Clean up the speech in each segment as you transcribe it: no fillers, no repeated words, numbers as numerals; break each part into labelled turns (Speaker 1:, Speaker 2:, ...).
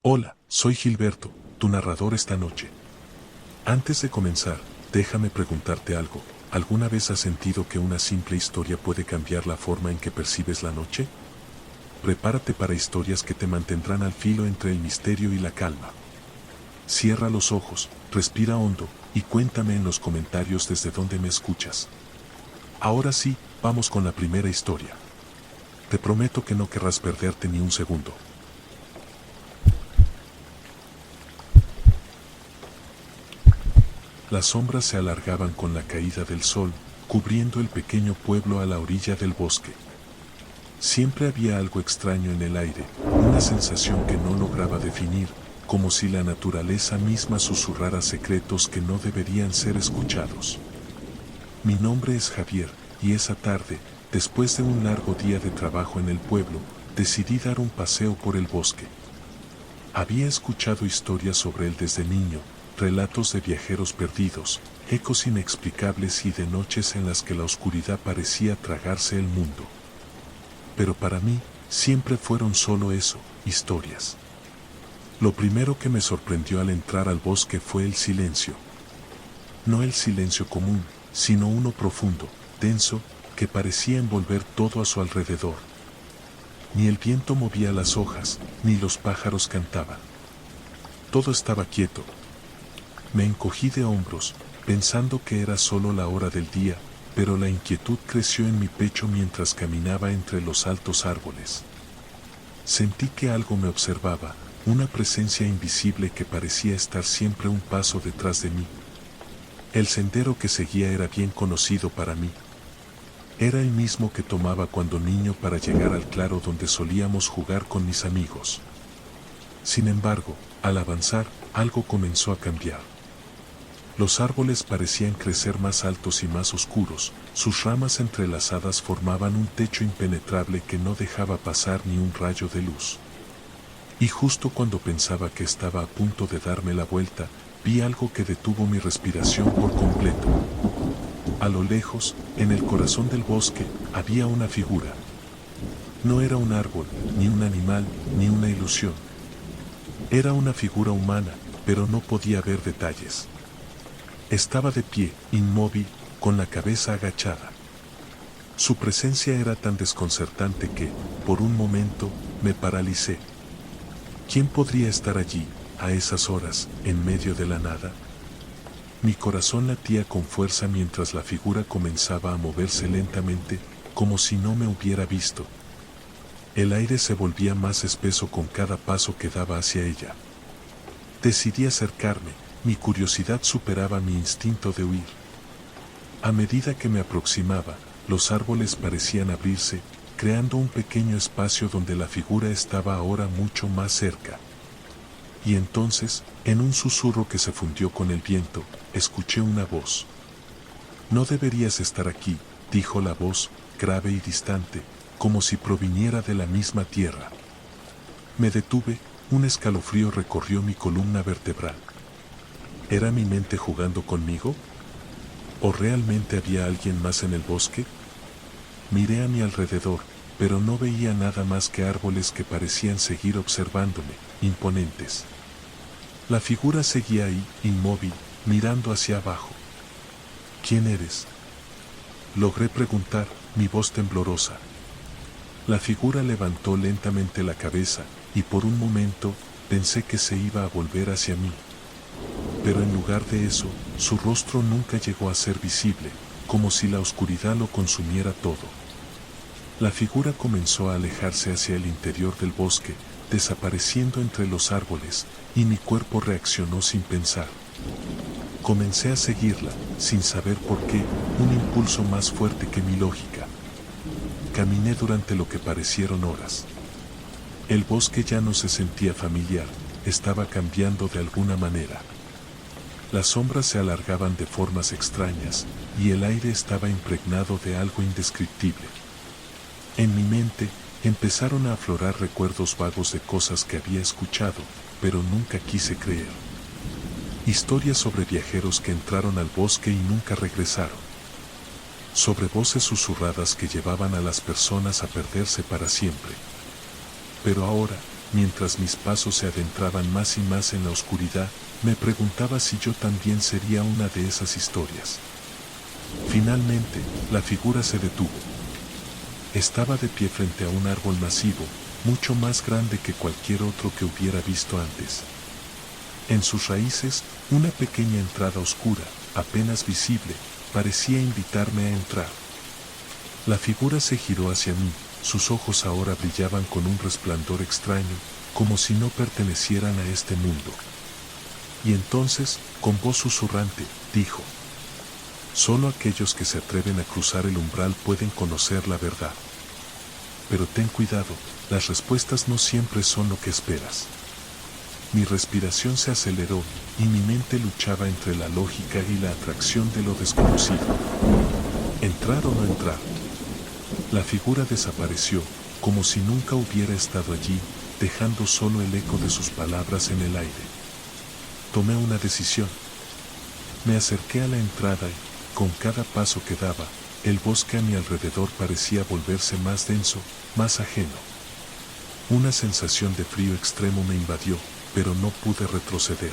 Speaker 1: Hola, soy Gilberto, tu narrador esta noche. Antes de comenzar, déjame preguntarte algo. ¿Alguna vez has sentido que una simple historia puede cambiar la forma en que percibes la noche? Prepárate para historias que te mantendrán al filo entre el misterio y la calma. Cierra los ojos, respira hondo, y cuéntame en los comentarios desde dónde me escuchas. Ahora sí, vamos con la primera historia. Te prometo que no querrás perderte ni un segundo. Las sombras se alargaban con la caída del sol, cubriendo el pequeño pueblo a la orilla del bosque. Siempre había algo extraño en el aire, una sensación que no lograba definir, como si la naturaleza misma susurrara secretos que no deberían ser escuchados. Mi nombre es Javier, y esa tarde, después de un largo día de trabajo en el pueblo, decidí dar un paseo por el bosque. Había escuchado historias sobre él desde niño, relatos de viajeros perdidos, ecos inexplicables y de noches en las que la oscuridad parecía tragarse el mundo. Pero para mí, siempre fueron solo eso, historias. Lo primero que me sorprendió al entrar al bosque fue el silencio. No el silencio común, sino uno profundo, denso, que parecía envolver todo a su alrededor. Ni el viento movía las hojas, ni los pájaros cantaban. Todo estaba quieto. Me encogí de hombros, pensando que era solo la hora del día, pero la inquietud creció en mi pecho mientras caminaba entre los altos árboles. Sentí que algo me observaba, una presencia invisible que parecía estar siempre un paso detrás de mí. El sendero que seguía era bien conocido para mí. Era el mismo que tomaba cuando niño para llegar al claro donde solíamos jugar con mis amigos. Sin embargo, al avanzar, algo comenzó a cambiar. Los árboles parecían crecer más altos y más oscuros, sus ramas entrelazadas formaban un techo impenetrable que no dejaba pasar ni un rayo de luz. Y justo cuando pensaba que estaba a punto de darme la vuelta, vi algo que detuvo mi respiración por completo. A lo lejos, en el corazón del bosque, había una figura. No era un árbol, ni un animal, ni una ilusión. Era una figura humana, pero no podía ver detalles. Estaba de pie, inmóvil, con la cabeza agachada. Su presencia era tan desconcertante que, por un momento, me paralicé. ¿Quién podría estar allí, a esas horas, en medio de la nada? Mi corazón latía con fuerza mientras la figura comenzaba a moverse lentamente, como si no me hubiera visto. El aire se volvía más espeso con cada paso que daba hacia ella. Decidí acercarme, mi curiosidad superaba mi instinto de huir. A medida que me aproximaba, los árboles parecían abrirse, creando un pequeño espacio donde la figura estaba ahora mucho más cerca. Y entonces, en un susurro que se fundió con el viento, escuché una voz. «No deberías estar aquí», dijo la voz, grave y distante, como si proviniera de la misma tierra. Me detuve, un escalofrío recorrió mi columna vertebral. ¿Era mi mente jugando conmigo? ¿O realmente había alguien más en el bosque? Miré a mi alrededor, pero no veía nada más que árboles que parecían seguir observándome, imponentes. La figura seguía ahí, inmóvil, mirando hacia abajo. ¿Quién eres?, logré preguntar, mi voz temblorosa. La figura levantó lentamente la cabeza, y por un momento, pensé que se iba a volver hacia mí. Pero en lugar de eso, su rostro nunca llegó a ser visible, como si la oscuridad lo consumiera todo. La figura comenzó a alejarse hacia el interior del bosque, desapareciendo entre los árboles, y mi cuerpo reaccionó sin pensar. Comencé a seguirla, sin saber por qué, un impulso más fuerte que mi lógica. Caminé durante lo que parecieron horas. El bosque ya no se sentía familiar, estaba cambiando de alguna manera. Las sombras se alargaban de formas extrañas, y el aire estaba impregnado de algo indescriptible. En mi mente, empezaron a aflorar recuerdos vagos de cosas que había escuchado, pero nunca quise creer. Historias sobre viajeros que entraron al bosque y nunca regresaron. Sobre voces susurradas que llevaban a las personas a perderse para siempre. Pero ahora, mientras mis pasos se adentraban más y más en la oscuridad, me preguntaba si yo también sería una de esas historias. Finalmente, la figura se detuvo. Estaba de pie frente a un árbol masivo, mucho más grande que cualquier otro que hubiera visto antes. En sus raíces, una pequeña entrada oscura, apenas visible, parecía invitarme a entrar. La figura se giró hacia mí, sus ojos ahora brillaban con un resplandor extraño, como si no pertenecieran a este mundo. Y entonces, con voz susurrante, dijo: «Solo aquellos que se atreven a cruzar el umbral pueden conocer la verdad. Pero ten cuidado, las respuestas no siempre son lo que esperas». Mi respiración se aceleró y mi mente luchaba entre la lógica y la atracción de lo desconocido. ¿Entrar o no entrar? La figura desapareció, como si nunca hubiera estado allí, dejando solo el eco de sus palabras en el aire. Tomé una decisión. Me acerqué a la entrada y, con cada paso que daba, el bosque a mi alrededor parecía volverse más denso, más ajeno. Una sensación de frío extremo me invadió, pero no pude retroceder.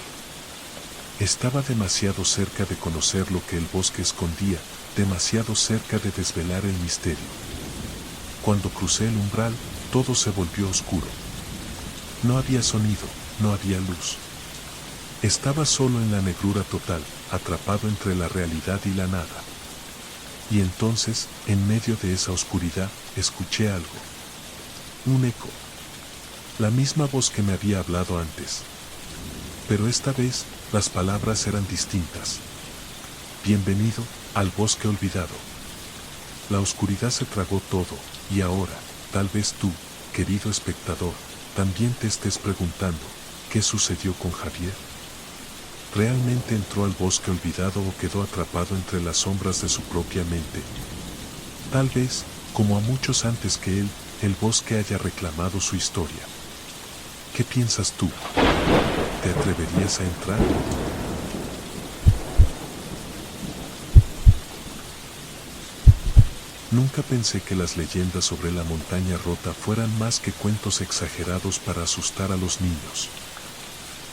Speaker 1: Estaba demasiado cerca de conocer lo que el bosque escondía, demasiado cerca de desvelar el misterio. Cuando crucé el umbral, todo se volvió oscuro. No había sonido, no había luz. Estaba solo en la negrura total, atrapado entre la realidad y la nada. Y entonces, en medio de esa oscuridad, escuché algo. Un eco. La misma voz que me había hablado antes. Pero esta vez, las palabras eran distintas. Bienvenido al bosque olvidado. La oscuridad se tragó todo, y ahora, tal vez tú, querido espectador, también te estés preguntando, ¿qué sucedió con Javier? ¿Realmente entró al bosque olvidado o quedó atrapado entre las sombras de su propia mente? Tal vez, como a muchos antes que él, el bosque haya reclamado su historia. ¿Qué piensas tú? ¿Te atreverías a entrar? Nunca pensé que las leyendas sobre la montaña rota fueran más que cuentos exagerados para asustar a los niños.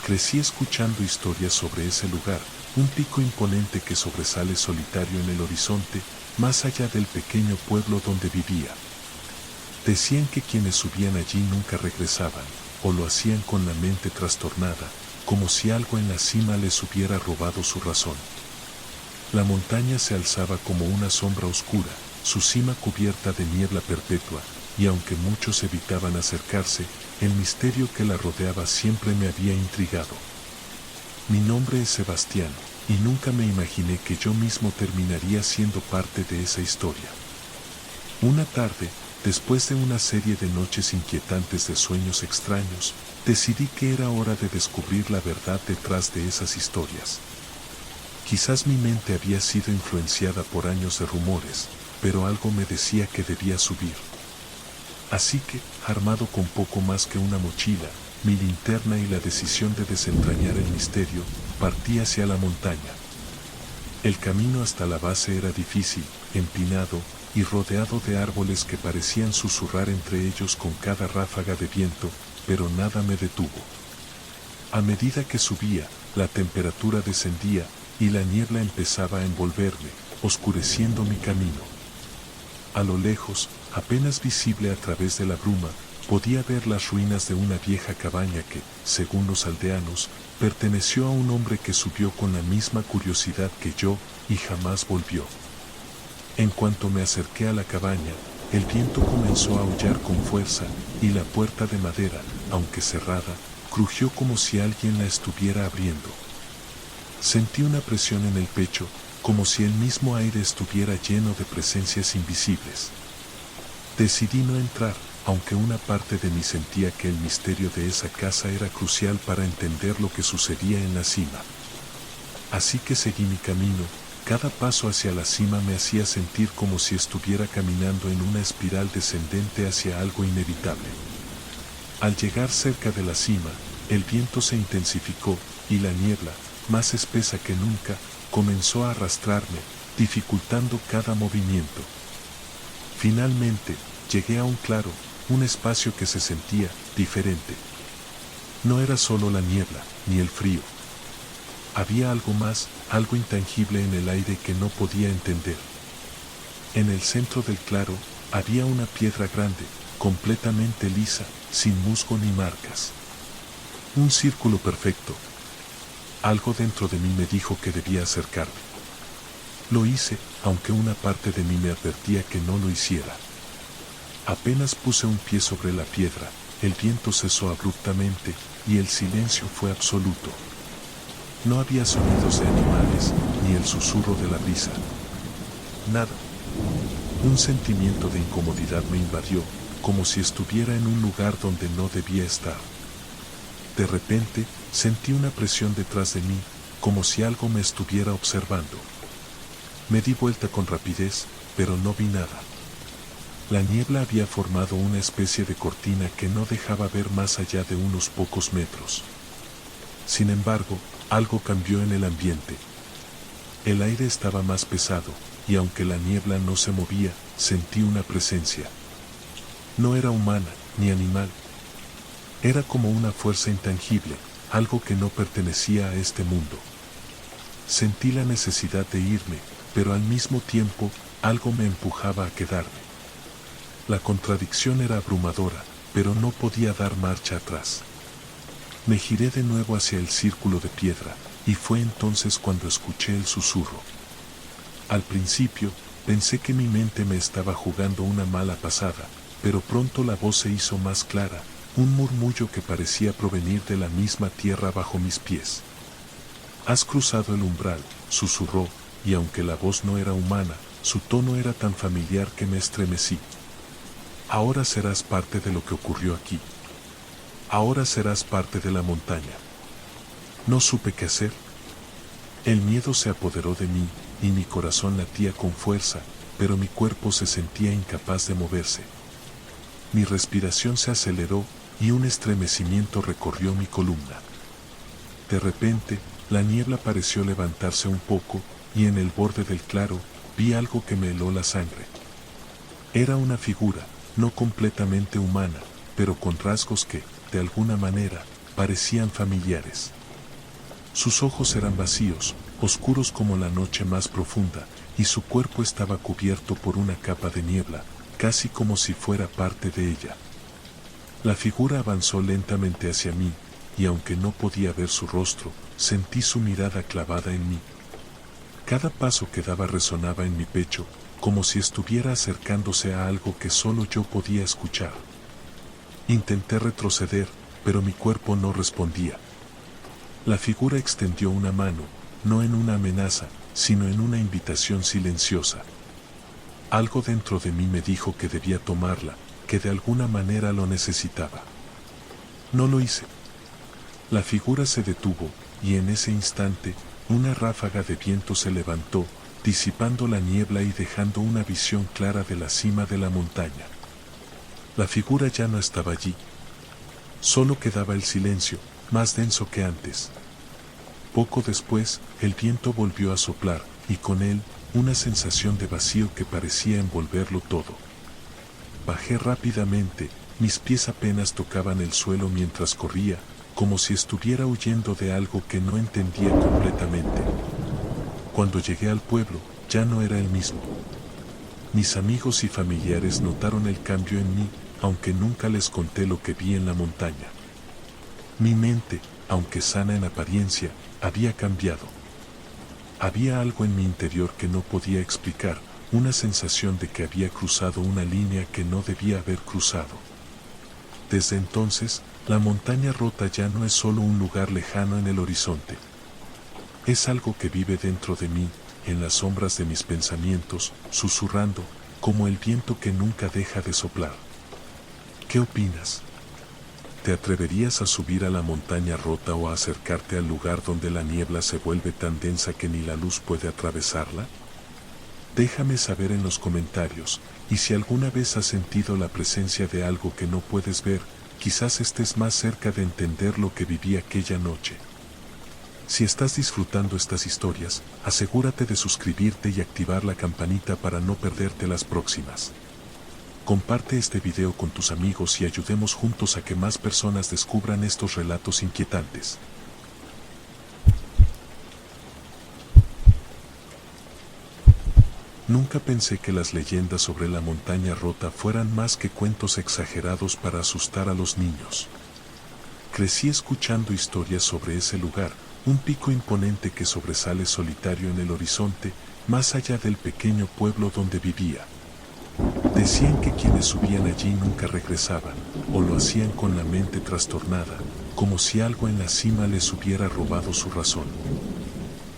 Speaker 1: Crecí escuchando historias sobre ese lugar, un pico imponente que sobresale solitario en el horizonte, más allá del pequeño pueblo donde vivía. Decían que quienes subían allí nunca regresaban, o lo hacían con la mente trastornada, como si algo en la cima les hubiera robado su razón. La montaña se alzaba como una sombra oscura, su cima cubierta de niebla perpetua, y aunque muchos evitaban acercarse, el misterio que la rodeaba siempre me había intrigado. Mi nombre es Sebastián, y nunca me imaginé que yo mismo terminaría siendo parte de esa historia. Una tarde, después de una serie de noches inquietantes de sueños extraños, decidí que era hora de descubrir la verdad detrás de esas historias. Quizás mi mente había sido influenciada por años de rumores, pero algo me decía que debía subir. Así que, armado con poco más que una mochila, mi linterna y la decisión de desentrañar el misterio, partí hacia la montaña. El camino hasta la base era difícil, empinado, y rodeado de árboles que parecían susurrar entre ellos con cada ráfaga de viento, pero nada me detuvo. A medida que subía, la temperatura descendía, y la niebla empezaba a envolverme, oscureciendo mi camino. A lo lejos, apenas visible a través de la bruma, podía ver las ruinas de una vieja cabaña que, según los aldeanos, perteneció a un hombre que subió con la misma curiosidad que yo, y jamás volvió. En cuanto me acerqué a la cabaña, el viento comenzó a aullar con fuerza, y la puerta de madera, aunque cerrada, crujió como si alguien la estuviera abriendo. Sentí una presión en el pecho, como si el mismo aire estuviera lleno de presencias invisibles. Decidí no entrar, aunque una parte de mí sentía que el misterio de esa casa era crucial para entender lo que sucedía en la cima. Así que seguí mi camino. Cada paso hacia la cima me hacía sentir como si estuviera caminando en una espiral descendente hacia algo inevitable. Al llegar cerca de la cima, el viento se intensificó, y la niebla, más espesa que nunca, comenzó a arrastrarme, dificultando cada movimiento. Finalmente, llegué a un claro, un espacio que se sentía diferente, No era solo la niebla, ni el frío. Había algo más, algo intangible en el aire que no podía entender. En el centro del claro, había una piedra grande, completamente lisa, sin musgo ni marcas. Un círculo perfecto. Algo dentro de mí me dijo que debía acercarme. Lo hice, aunque una parte de mí me advertía que no lo hiciera. Apenas puse un pie sobre la piedra, el viento cesó abruptamente, y el silencio fue absoluto. No había sonidos de animales, ni el susurro de la brisa. Nada. Un sentimiento de incomodidad me invadió, como si estuviera en un lugar donde no debía estar. De repente, sentí una presión detrás de mí, como si algo me estuviera observando. Me di vuelta con rapidez, pero no vi nada. La niebla había formado una especie de cortina que no dejaba ver más allá de unos pocos metros. Sin embargo, algo cambió en el ambiente. El aire estaba más pesado, y aunque la niebla no se movía, sentí una presencia. No era humana, ni animal. Era como una fuerza intangible, algo que no pertenecía a este mundo. Sentí la necesidad de irme, pero al mismo tiempo, algo me empujaba a quedarme. La contradicción era abrumadora, pero no podía dar marcha atrás. Me giré de nuevo hacia el círculo de piedra, y fue entonces cuando escuché el susurro. Al principio, pensé que mi mente me estaba jugando una mala pasada, pero pronto la voz se hizo más clara, un murmullo que parecía provenir de la misma tierra bajo mis pies. «Has cruzado el umbral», susurró, y aunque la voz no era humana, su tono era tan familiar que me estremecí. «Ahora serás parte de lo que ocurrió aquí. Ahora serás parte de la montaña». No supe qué hacer. El miedo se apoderó de mí, y mi corazón latía con fuerza, pero mi cuerpo se sentía incapaz de moverse. Mi respiración se aceleró, y un estremecimiento recorrió mi columna. De repente, la niebla pareció levantarse un poco, y en el borde del claro, vi algo que me heló la sangre. Era una figura, no completamente humana, pero con rasgos que, de alguna manera, parecían familiares. Sus ojos eran vacíos, oscuros como la noche más profunda, y su cuerpo estaba cubierto por una capa de niebla, casi como si fuera parte de ella. La figura avanzó lentamente hacia mí, y aunque no podía ver su rostro, sentí su mirada clavada en mí. Cada paso que daba resonaba en mi pecho, como si estuviera acercándose a algo que solo yo podía escuchar. Intenté retroceder, pero mi cuerpo no respondía. La figura extendió una mano, no en una amenaza, sino en una invitación silenciosa. Algo dentro de mí me dijo que debía tomarla, que de alguna manera lo necesitaba. No lo hice. La figura se detuvo, y en ese instante, una ráfaga de viento se levantó, disipando la niebla y dejando una visión clara de la cima de la montaña. La figura ya no estaba allí. Solo quedaba el silencio, más denso que antes. Poco después, el viento volvió a soplar, y con él, una sensación de vacío que parecía envolverlo todo. Bajé rápidamente, mis pies apenas tocaban el suelo mientras corría, como si estuviera huyendo de algo que no entendía completamente. Cuando llegué al pueblo, ya no era el mismo. Mis amigos y familiares notaron el cambio en mí, aunque nunca les conté lo que vi en la montaña. Mi mente, aunque sana en apariencia, había cambiado. Había algo en mi interior que no podía explicar, una sensación de que había cruzado una línea que no debía haber cruzado. Desde entonces, la montaña rota ya no es solo un lugar lejano en el horizonte. Es algo que vive dentro de mí, en las sombras de mis pensamientos, susurrando, como el viento que nunca deja de soplar. ¿Qué opinas? ¿Te atreverías a subir a la montaña rota o a acercarte al lugar donde la niebla se vuelve tan densa que ni la luz puede atravesarla? Déjame saber en los comentarios, y si alguna vez has sentido la presencia de algo que no puedes ver, quizás estés más cerca de entender lo que viví aquella noche. Si estás disfrutando estas historias, asegúrate de suscribirte y activar la campanita para no perderte las próximas. Comparte este video con tus amigos y ayudemos juntos a que más personas descubran estos relatos inquietantes. Nunca pensé que las leyendas sobre la montaña rota fueran más que cuentos exagerados para asustar a los niños. Crecí escuchando historias sobre ese lugar, un pico imponente que sobresale solitario en el horizonte, más allá del pequeño pueblo donde vivía. Decían que quienes subían allí nunca regresaban, o lo hacían con la mente trastornada, como si algo en la cima les hubiera robado su razón.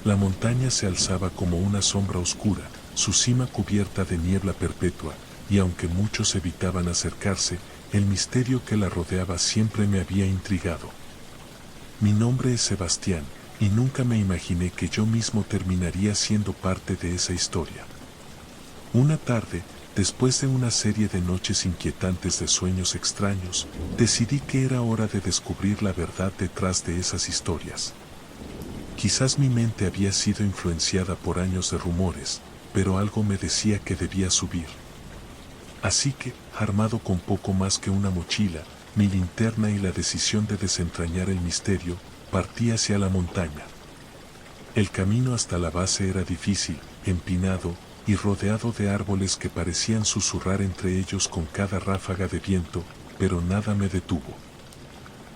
Speaker 1: La montaña se alzaba como una sombra oscura, su cima cubierta de niebla perpetua, y aunque muchos evitaban acercarse, el misterio que la rodeaba siempre me había intrigado. Mi nombre es Sebastián, y nunca me imaginé que yo mismo terminaría siendo parte de esa historia. Una tarde, después de una serie de noches inquietantes de sueños extraños, decidí que era hora de descubrir la verdad detrás de esas historias. Quizás mi mente había sido influenciada por años de rumores, pero algo me decía que debía subir. Así que, armado con poco más que una mochila, mi linterna y la decisión de desentrañar el misterio, partí hacia la montaña. El camino hasta la base era difícil, empinado, y rodeado de árboles que parecían susurrar entre ellos con cada ráfaga de viento, pero nada me detuvo.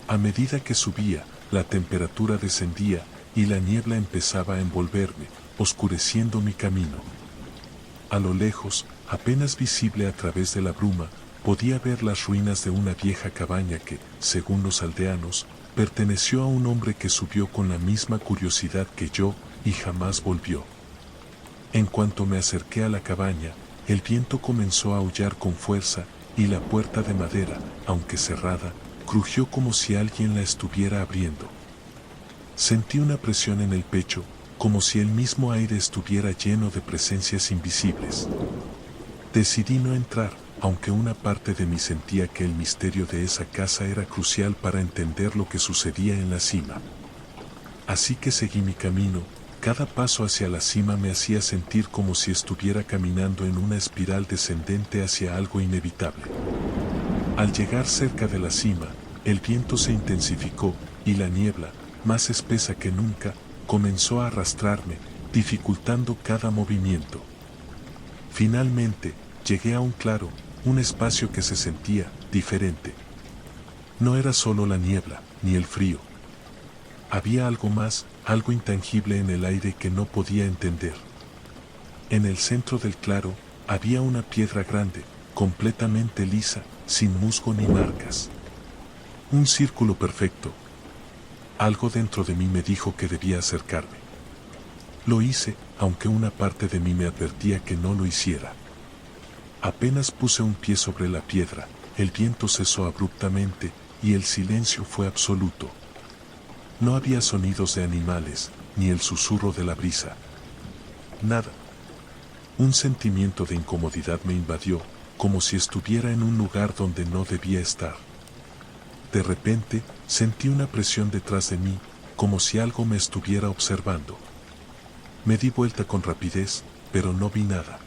Speaker 1: A medida que subía, la temperatura descendía, y la niebla empezaba a envolverme, oscureciendo mi camino. A lo lejos, apenas visible a través de la bruma, podía ver las ruinas de una vieja cabaña que, según los aldeanos, perteneció a un hombre que subió con la misma curiosidad que yo, y jamás volvió. En cuanto me acerqué a la cabaña, el viento comenzó a aullar con fuerza, y la puerta de madera, aunque cerrada, crujió como si alguien la estuviera abriendo. Sentí una presión en el pecho, como si el mismo aire estuviera lleno de presencias invisibles. Decidí no entrar, aunque una parte de mí sentía que el misterio de esa casa era crucial para entender lo que sucedía en la cima. Así que seguí mi camino, cada paso hacia la cima me hacía sentir como si estuviera caminando en una espiral descendente hacia algo inevitable. Al llegar cerca de la cima, el viento se intensificó, y la niebla, más espesa que nunca, comenzó a arrastrarme, dificultando cada movimiento. Finalmente, llegué a un claro, un espacio que se sentía diferente. No era solo la niebla, ni el frío. Había algo más, algo intangible en el aire que no podía entender. En el centro del claro, había una piedra grande, completamente lisa, sin musgo ni marcas. Un círculo perfecto. Algo dentro de mí me dijo que debía acercarme. Lo hice, aunque una parte de mí me advertía que no lo hiciera. Apenas puse un pie sobre la piedra, el viento cesó abruptamente, y el silencio fue absoluto. No había sonidos de animales, ni el susurro de la brisa. Nada. Un sentimiento de incomodidad me invadió, como si estuviera en un lugar donde no debía estar. De repente, sentí una presión detrás de mí, como si algo me estuviera observando. Me di vuelta con rapidez, pero no vi nada.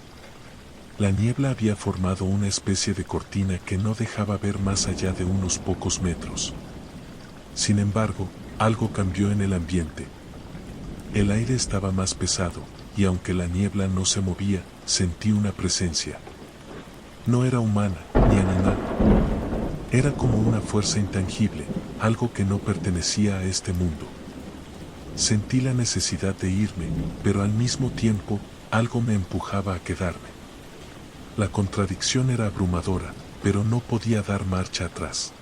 Speaker 1: La niebla había formado una especie de cortina que no dejaba ver más allá de unos pocos metros. Sin embargo, algo cambió en el ambiente. El aire estaba más pesado, y aunque la niebla no se movía, sentí una presencia. No era humana, ni animal. Era como una fuerza intangible, algo que no pertenecía a este mundo. Sentí la necesidad de irme, pero al mismo tiempo, algo me empujaba a quedarme. La contradicción era abrumadora, pero no podía dar marcha atrás.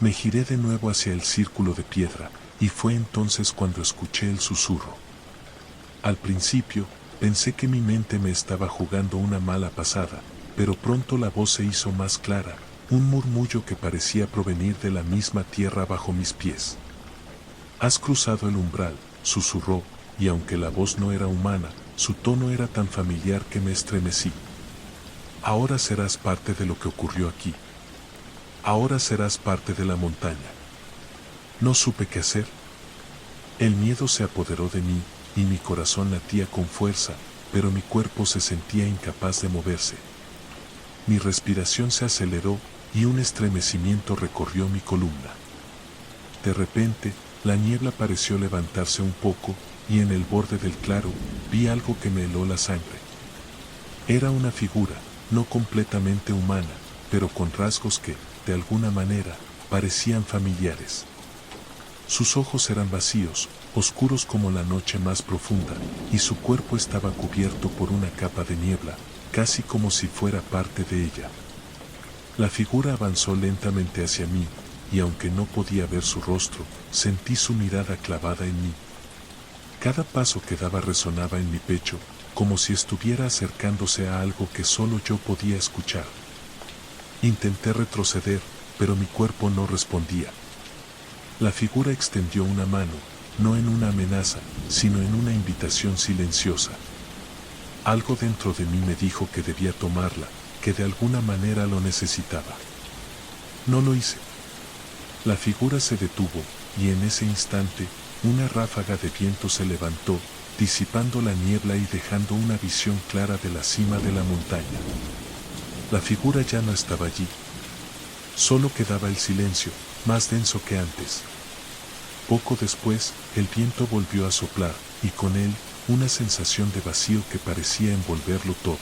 Speaker 1: Me giré de nuevo hacia el círculo de piedra, y fue entonces cuando escuché el susurro. Al principio, pensé que mi mente me estaba jugando una mala pasada, pero pronto la voz se hizo más clara, un murmullo que parecía provenir de la misma tierra bajo mis pies. «Has cruzado el umbral», susurró, y aunque la voz no era humana, su tono era tan familiar que me estremecí. «Ahora serás parte de lo que ocurrió aquí. Ahora serás parte de la montaña». No supe qué hacer. El miedo se apoderó de mí, y mi corazón latía con fuerza, pero mi cuerpo se sentía incapaz de moverse. mi respiración se aceleró y un estremecimiento recorrió mi columna. De repente, la niebla pareció levantarse un poco, y en el borde del claro, vi algo que me heló la sangre. Era una figura, no completamente humana, pero con rasgos que, de alguna manera, parecían familiares. Sus ojos eran vacíos, oscuros como la noche más profunda, y su cuerpo estaba cubierto por una capa de niebla, casi como si fuera parte de ella. La figura avanzó lentamente hacia mí, y aunque no podía ver su rostro, sentí su mirada clavada en mí. Cada paso que daba resonaba en mi pecho, como si estuviera acercándose a algo que solo yo podía escuchar. Intenté retroceder, pero mi cuerpo no respondía. La figura extendió una mano, no en una amenaza, sino en una invitación silenciosa. Algo dentro de mí me dijo que debía tomarla, que de alguna manera lo necesitaba. No lo hice. La figura se detuvo, y en ese instante, una ráfaga de viento se levantó, disipando la niebla y dejando una visión clara de la cima de la montaña. La figura ya no estaba allí. Solo quedaba el silencio, más denso que antes. Poco después, el viento volvió a soplar, y con él, una sensación de vacío que parecía envolverlo todo.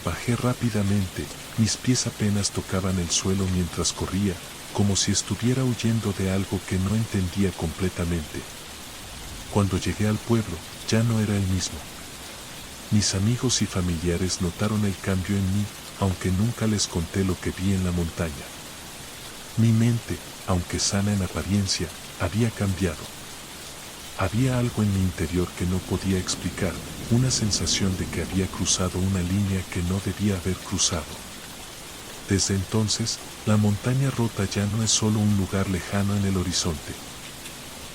Speaker 1: Bajé rápidamente, mis pies apenas tocaban el suelo mientras corría, como si estuviera huyendo de algo que no entendía completamente. Cuando llegué al pueblo, ya no era el mismo. Mis amigos y familiares notaron el cambio en mí, aunque nunca les conté lo que vi en la montaña. Mi mente, aunque sana en apariencia, había cambiado. Había algo en mi interior que no podía explicar, una sensación de que había cruzado una línea que no debía haber cruzado. Desde entonces, la montaña rota ya no es solo un lugar lejano en el horizonte.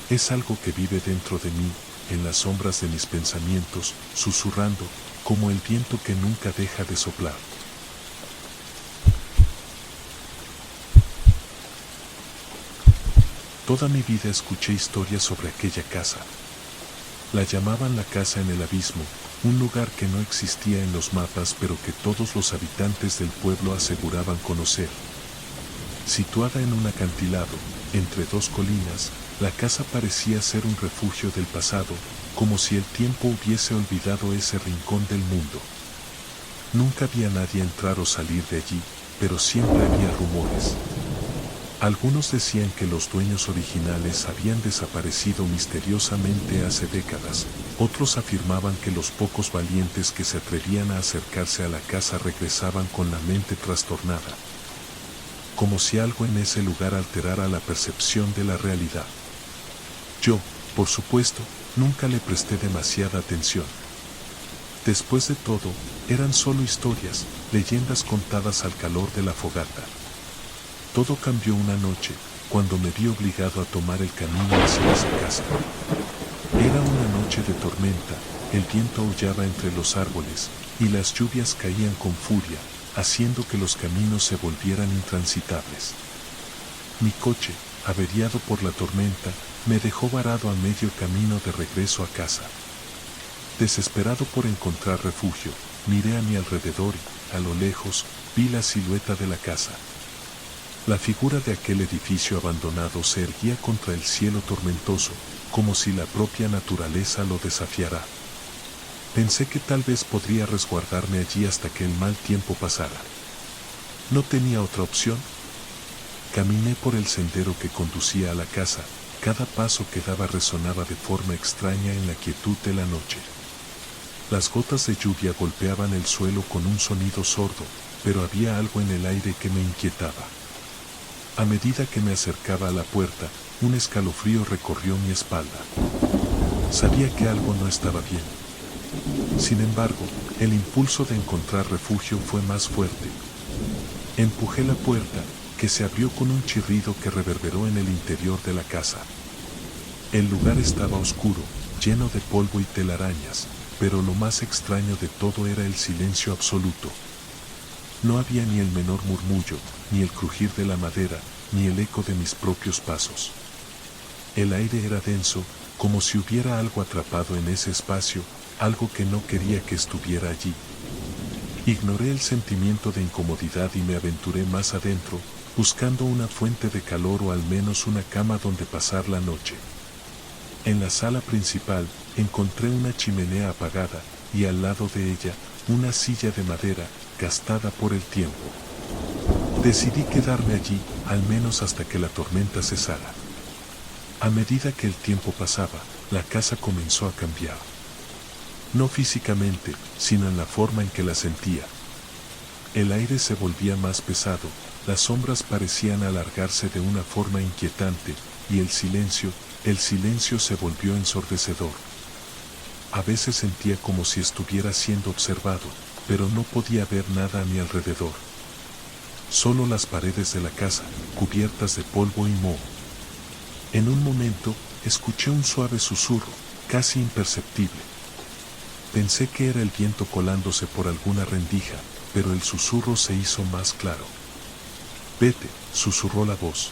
Speaker 1: Es algo que vive dentro de mí, en las sombras de mis pensamientos, susurrando, como el viento que nunca deja de soplar. Toda mi vida escuché historias sobre aquella casa. La llamaban la casa en el abismo, un lugar que no existía en los mapas pero que todos los habitantes del pueblo aseguraban conocer. Situada en un acantilado, entre dos colinas, la casa parecía ser un refugio del pasado, como si el tiempo hubiese olvidado ese rincón del mundo. Nunca vi a nadie entrar o salir de allí, pero siempre había rumores. Algunos decían que los dueños originales habían desaparecido misteriosamente hace décadas, otros afirmaban que los pocos valientes que se atrevían a acercarse a la casa regresaban con la mente trastornada, como si algo en ese lugar alterara la percepción de la realidad. Yo, por supuesto, nunca le presté demasiada atención. Después de todo, eran solo historias, leyendas contadas al calor de la fogata. Todo cambió una noche, cuando me vi obligado a tomar el camino hacia esa casa. Era una noche de tormenta, el viento aullaba entre los árboles, y las lluvias caían con furia, haciendo que los caminos se volvieran intransitables. Mi coche, averiado por la tormenta, me dejó varado a medio camino de regreso a casa. Desesperado por encontrar refugio, miré a mi alrededor y, a lo lejos, vi la silueta de la casa. La figura de aquel edificio abandonado se erguía contra el cielo tormentoso, como si la propia naturaleza lo desafiara. Pensé que tal vez podría resguardarme allí hasta que el mal tiempo pasara. No tenía otra opción. Caminé por el sendero que conducía a la casa, cada paso que daba resonaba de forma extraña en la quietud de la noche. Las gotas de lluvia golpeaban el suelo con un sonido sordo, pero había algo en el aire que me inquietaba. A medida que me acercaba a la puerta, un escalofrío recorrió mi espalda. Sabía que algo no estaba bien. Sin embargo, el impulso de encontrar refugio fue más fuerte. Empujé la puerta, que se abrió con un chirrido que reverberó en el interior de la casa. El lugar estaba oscuro, lleno de polvo y telarañas, pero lo más extraño de todo era el silencio absoluto. No había ni el menor murmullo, ni el crujir de la madera, ni el eco de mis propios pasos. El aire era denso, como si hubiera algo atrapado en ese espacio, algo que no quería que estuviera allí. Ignoré el sentimiento de incomodidad y me aventuré más adentro, buscando una fuente de calor o al menos una cama donde pasar la noche. En la sala principal encontré una chimenea apagada y al lado de ella una silla de madera gastada por el tiempo. Decidí quedarme allí, al menos hasta que la tormenta cesara. A medida que el tiempo pasaba, la casa comenzó a cambiar. No físicamente, sino en la forma en que la sentía. El aire se volvía más pesado, las sombras parecían alargarse de una forma inquietante, y el silencio se volvió ensordecedor. A veces sentía como si estuviera siendo observado, pero no podía ver nada a mi alrededor. Solo las paredes de la casa, cubiertas de polvo y moho. En un momento, escuché un suave susurro, casi imperceptible. Pensé que era el viento colándose por alguna rendija, pero el susurro se hizo más claro. «Vete», susurró la voz.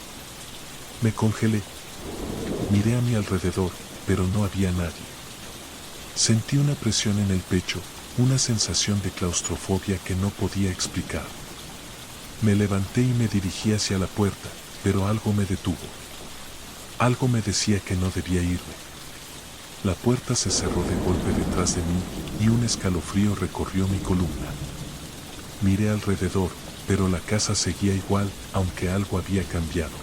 Speaker 1: Me congelé. Miré a mi alrededor, pero no había nadie. Sentí una presión en el pecho, una sensación de claustrofobia que no podía explicar. Me levanté y me dirigí hacia la puerta, pero algo me detuvo. Algo me decía que no debía irme. La puerta se cerró de golpe detrás de mí y un escalofrío recorrió mi columna. Miré alrededor, pero la casa seguía igual, aunque algo había cambiado.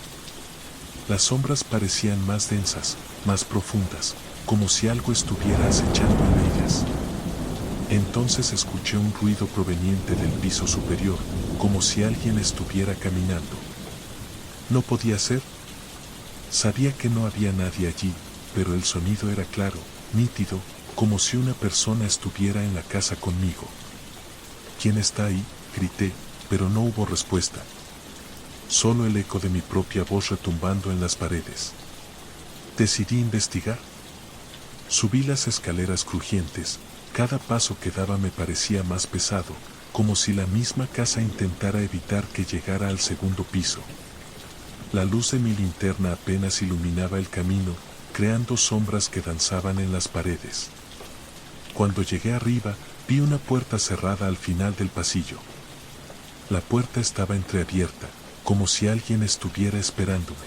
Speaker 1: Las sombras parecían más densas, más profundas, como si algo estuviera acechando en ellas. Entonces escuché un ruido proveniente del piso superior, como si alguien estuviera caminando. No podía ser. Sabía que no había nadie allí, pero el sonido era claro, nítido, como si una persona estuviera en la casa conmigo. ¿Quién está ahí?, grité, pero no hubo respuesta. Solo el eco de mi propia voz retumbando en las paredes. Decidí investigar. Subí las escaleras crujientes, cada paso que daba me parecía más pesado, como si la misma casa intentara evitar que llegara al segundo piso. La luz de mi linterna apenas iluminaba el camino, creando sombras que danzaban en las paredes. Cuando llegué arriba, vi una puerta cerrada al final del pasillo. La puerta estaba entreabierta, como si alguien estuviera esperándome.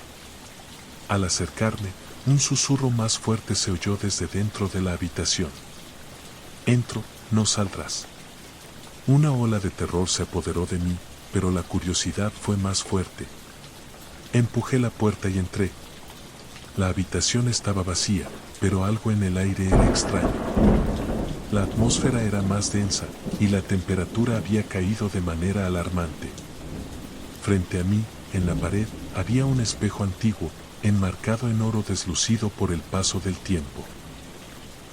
Speaker 1: Al acercarme, un susurro más fuerte se oyó desde dentro de la habitación. «Entro, no saldrás». Una ola de terror se apoderó de mí, pero la curiosidad fue más fuerte. Empujé la puerta y entré. La habitación estaba vacía, pero algo en el aire era extraño. La atmósfera era más densa, y la temperatura había caído de manera alarmante. Frente a mí, en la pared, había un espejo antiguo, enmarcado en oro deslucido por el paso del tiempo.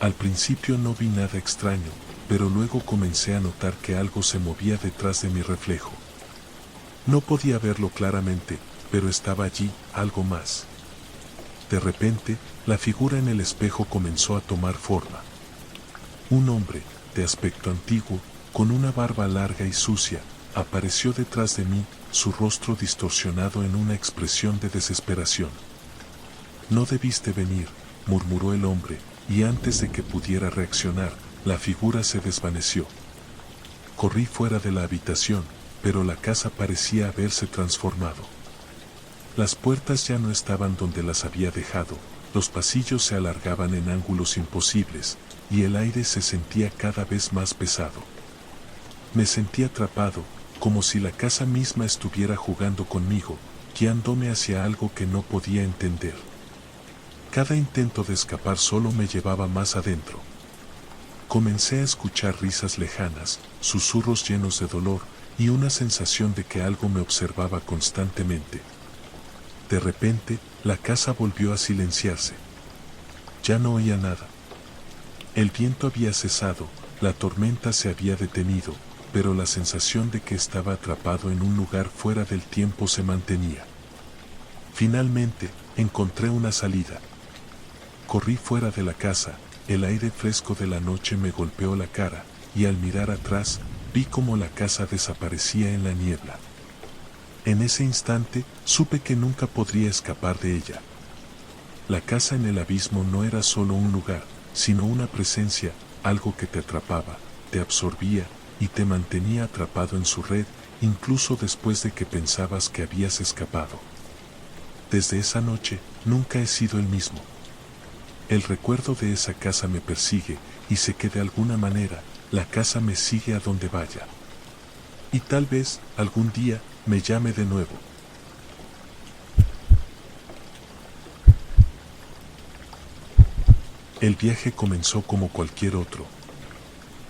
Speaker 1: Al principio no vi nada extraño, pero luego comencé a notar que algo se movía detrás de mi reflejo. No podía verlo claramente, pero estaba allí, algo más. De repente, la figura en el espejo comenzó a tomar forma. Un hombre, de aspecto antiguo, con una barba larga y sucia, apareció detrás de mí, su rostro distorsionado en una expresión de desesperación. «No debiste venir», murmuró el hombre, y antes de que pudiera reaccionar, la figura se desvaneció. Corrí fuera de la habitación, pero la casa parecía haberse transformado. Las puertas ya no estaban donde las había dejado, los pasillos se alargaban en ángulos imposibles, y el aire se sentía cada vez más pesado. Me sentí atrapado, como si la casa misma estuviera jugando conmigo, guiándome hacia algo que no podía entender. Cada intento de escapar solo me llevaba más adentro. Comencé a escuchar risas lejanas, susurros llenos de dolor, y una sensación de que algo me observaba constantemente. De repente, la casa volvió a silenciarse. Ya no oía nada. El viento había cesado, la tormenta se había detenido, pero la sensación de que estaba atrapado en un lugar fuera del tiempo se mantenía. Finalmente, encontré una salida. Corrí fuera de la casa, el aire fresco de la noche me golpeó la cara, y al mirar atrás, vi cómo la casa desaparecía en la niebla. En ese instante, supe que nunca podría escapar de ella. La casa en el abismo no era solo un lugar, sino una presencia, algo que te atrapaba, te absorbía, y te mantenía atrapado en su red, incluso después de que pensabas que habías escapado. Desde esa noche, nunca he sido el mismo. El recuerdo de esa casa me persigue, y sé que de alguna manera, la casa me sigue a donde vaya. Y tal vez, algún día, me llame de nuevo. El viaje comenzó como cualquier otro.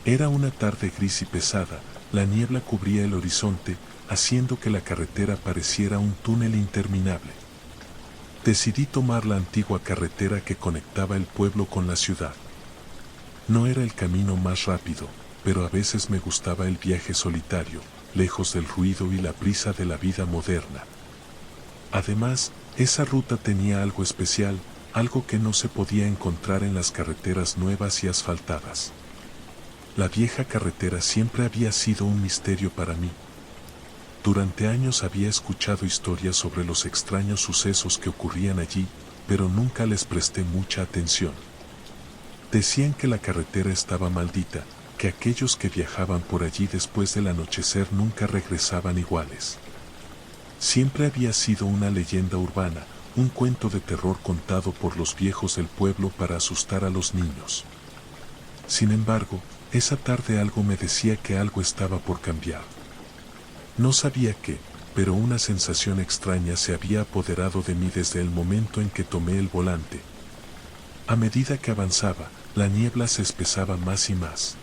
Speaker 1: Era una tarde gris y pesada, la niebla cubría el horizonte, haciendo que la carretera pareciera un túnel interminable. Decidí tomar la antigua carretera que conectaba el pueblo con la ciudad. No era el camino más rápido, pero a veces me gustaba el viaje solitario, lejos del ruido y la prisa de la vida moderna. Además, esa ruta tenía algo especial, algo que no se podía encontrar en las carreteras nuevas y asfaltadas. La vieja carretera siempre había sido un misterio para mí. Durante años había escuchado historias sobre los extraños sucesos que ocurrían allí, pero nunca les presté mucha atención. Decían que la carretera estaba maldita, que aquellos que viajaban por allí después del anochecer nunca regresaban iguales. Siempre había sido una leyenda urbana, un cuento de terror contado por los viejos del pueblo para asustar a los niños. Sin embargo, esa tarde algo me decía que algo estaba por cambiar. No sabía qué, pero una sensación extraña se había apoderado de mí desde el momento en que tomé el volante. A medida que avanzaba, la niebla se espesaba más y más.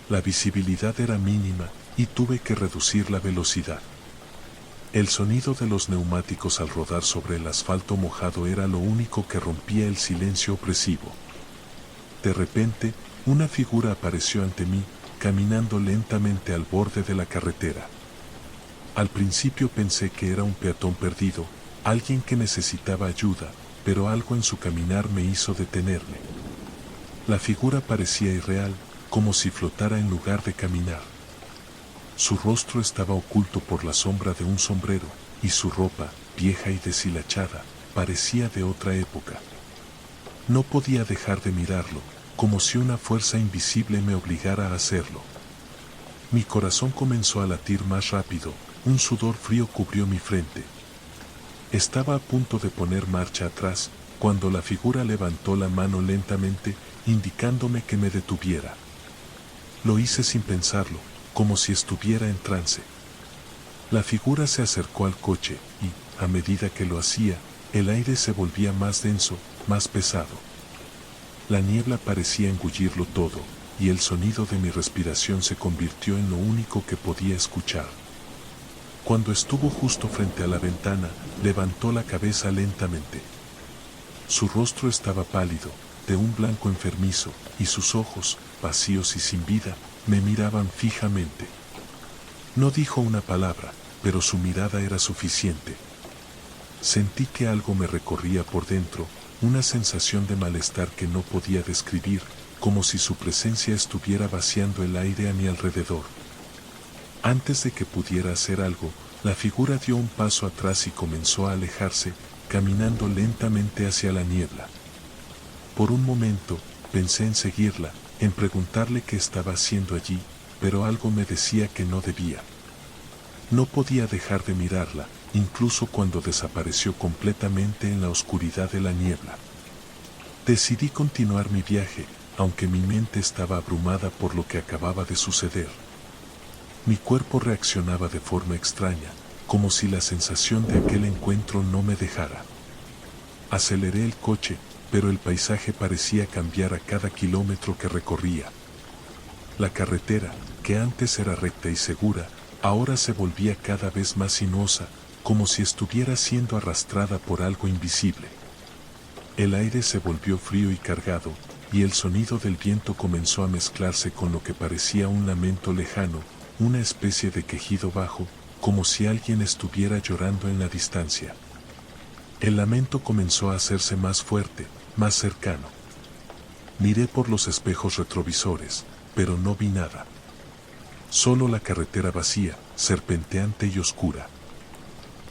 Speaker 1: La visibilidad era mínima y tuve que reducir la velocidad. El sonido de los neumáticos al rodar sobre el asfalto mojado era lo único que rompía el silencio opresivo. De repente, una figura apareció ante mí, caminando lentamente al borde de la carretera. Al principio pensé que era un peatón perdido, alguien que necesitaba ayuda, pero algo en su caminar me hizo detenerme. La figura parecía irreal, como si flotara en lugar de caminar. Su rostro estaba oculto por la sombra de un sombrero, y su ropa, vieja y deshilachada, parecía de otra época. No podía dejar de mirarlo, como si una fuerza invisible me obligara a hacerlo. Mi corazón comenzó a latir más rápido, un sudor frío cubrió mi frente. Estaba a punto de poner marcha atrás, cuando la figura levantó la mano lentamente, indicándome que me detuviera. Lo hice sin pensarlo, como si estuviera en trance. La figura se acercó al coche y, a medida que lo hacía, el aire se volvía más denso, más pesado. La niebla parecía engullirlo todo, y el sonido de mi respiración se convirtió en lo único que podía escuchar. Cuando estuvo justo frente a la ventana, levantó la cabeza lentamente. Su rostro estaba pálido, de un blanco enfermizo, y sus ojos, vacíos y sin vida, me miraban fijamente. No dijo una palabra, pero su mirada era suficiente. Sentí que algo me recorría por dentro, una sensación de malestar que no podía describir, como si su presencia estuviera vaciando el aire a mi alrededor. Antes de que pudiera hacer algo, la figura dio un paso atrás y comenzó a alejarse, caminando lentamente hacia la niebla. Por un momento, pensé en seguirla, en preguntarle qué estaba haciendo allí, pero algo me decía que no debía. No podía dejar de mirarla, incluso cuando desapareció completamente en la oscuridad de la niebla. Decidí continuar mi viaje, aunque mi mente estaba abrumada por lo que acababa de suceder. Mi cuerpo reaccionaba de forma extraña, como si la sensación de aquel encuentro no me dejara. Aceleré el coche, pero el paisaje parecía cambiar a cada kilómetro que recorría. La carretera, que antes era recta y segura, ahora se volvía cada vez más sinuosa, como si estuviera siendo arrastrada por algo invisible. El aire se volvió frío y cargado, y el sonido del viento comenzó a mezclarse con lo que parecía un lamento lejano, una especie de quejido bajo, como si alguien estuviera llorando en la distancia. El lamento comenzó a hacerse más fuerte, más cercano. Miré por los espejos retrovisores, pero no vi nada. Solo la carretera vacía, serpenteante y oscura.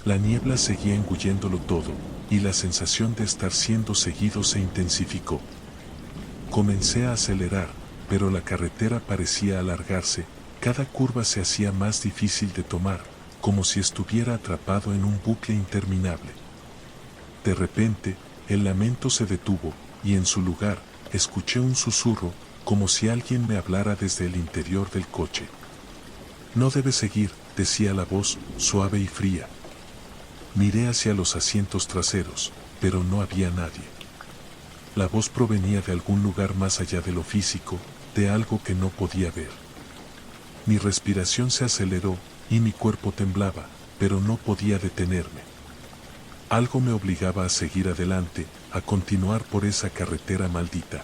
Speaker 1: La niebla seguía engulléndolo todo, y la sensación de estar siendo seguido se intensificó. Comencé a acelerar, pero la carretera parecía alargarse, Cada curva se hacía más difícil de tomar, como si estuviera atrapado en un bucle interminable. De repente, el lamento se detuvo, y en su lugar, escuché un susurro, como si alguien me hablara desde el interior del coche. No debes seguir, decía la voz, suave y fría. Miré hacia los asientos traseros, pero no había nadie. La voz provenía de algún lugar más allá de lo físico, de algo que no podía ver. Mi respiración se aceleró, y mi cuerpo temblaba, pero no podía detenerme. Algo me obligaba a seguir adelante, a continuar por esa carretera maldita.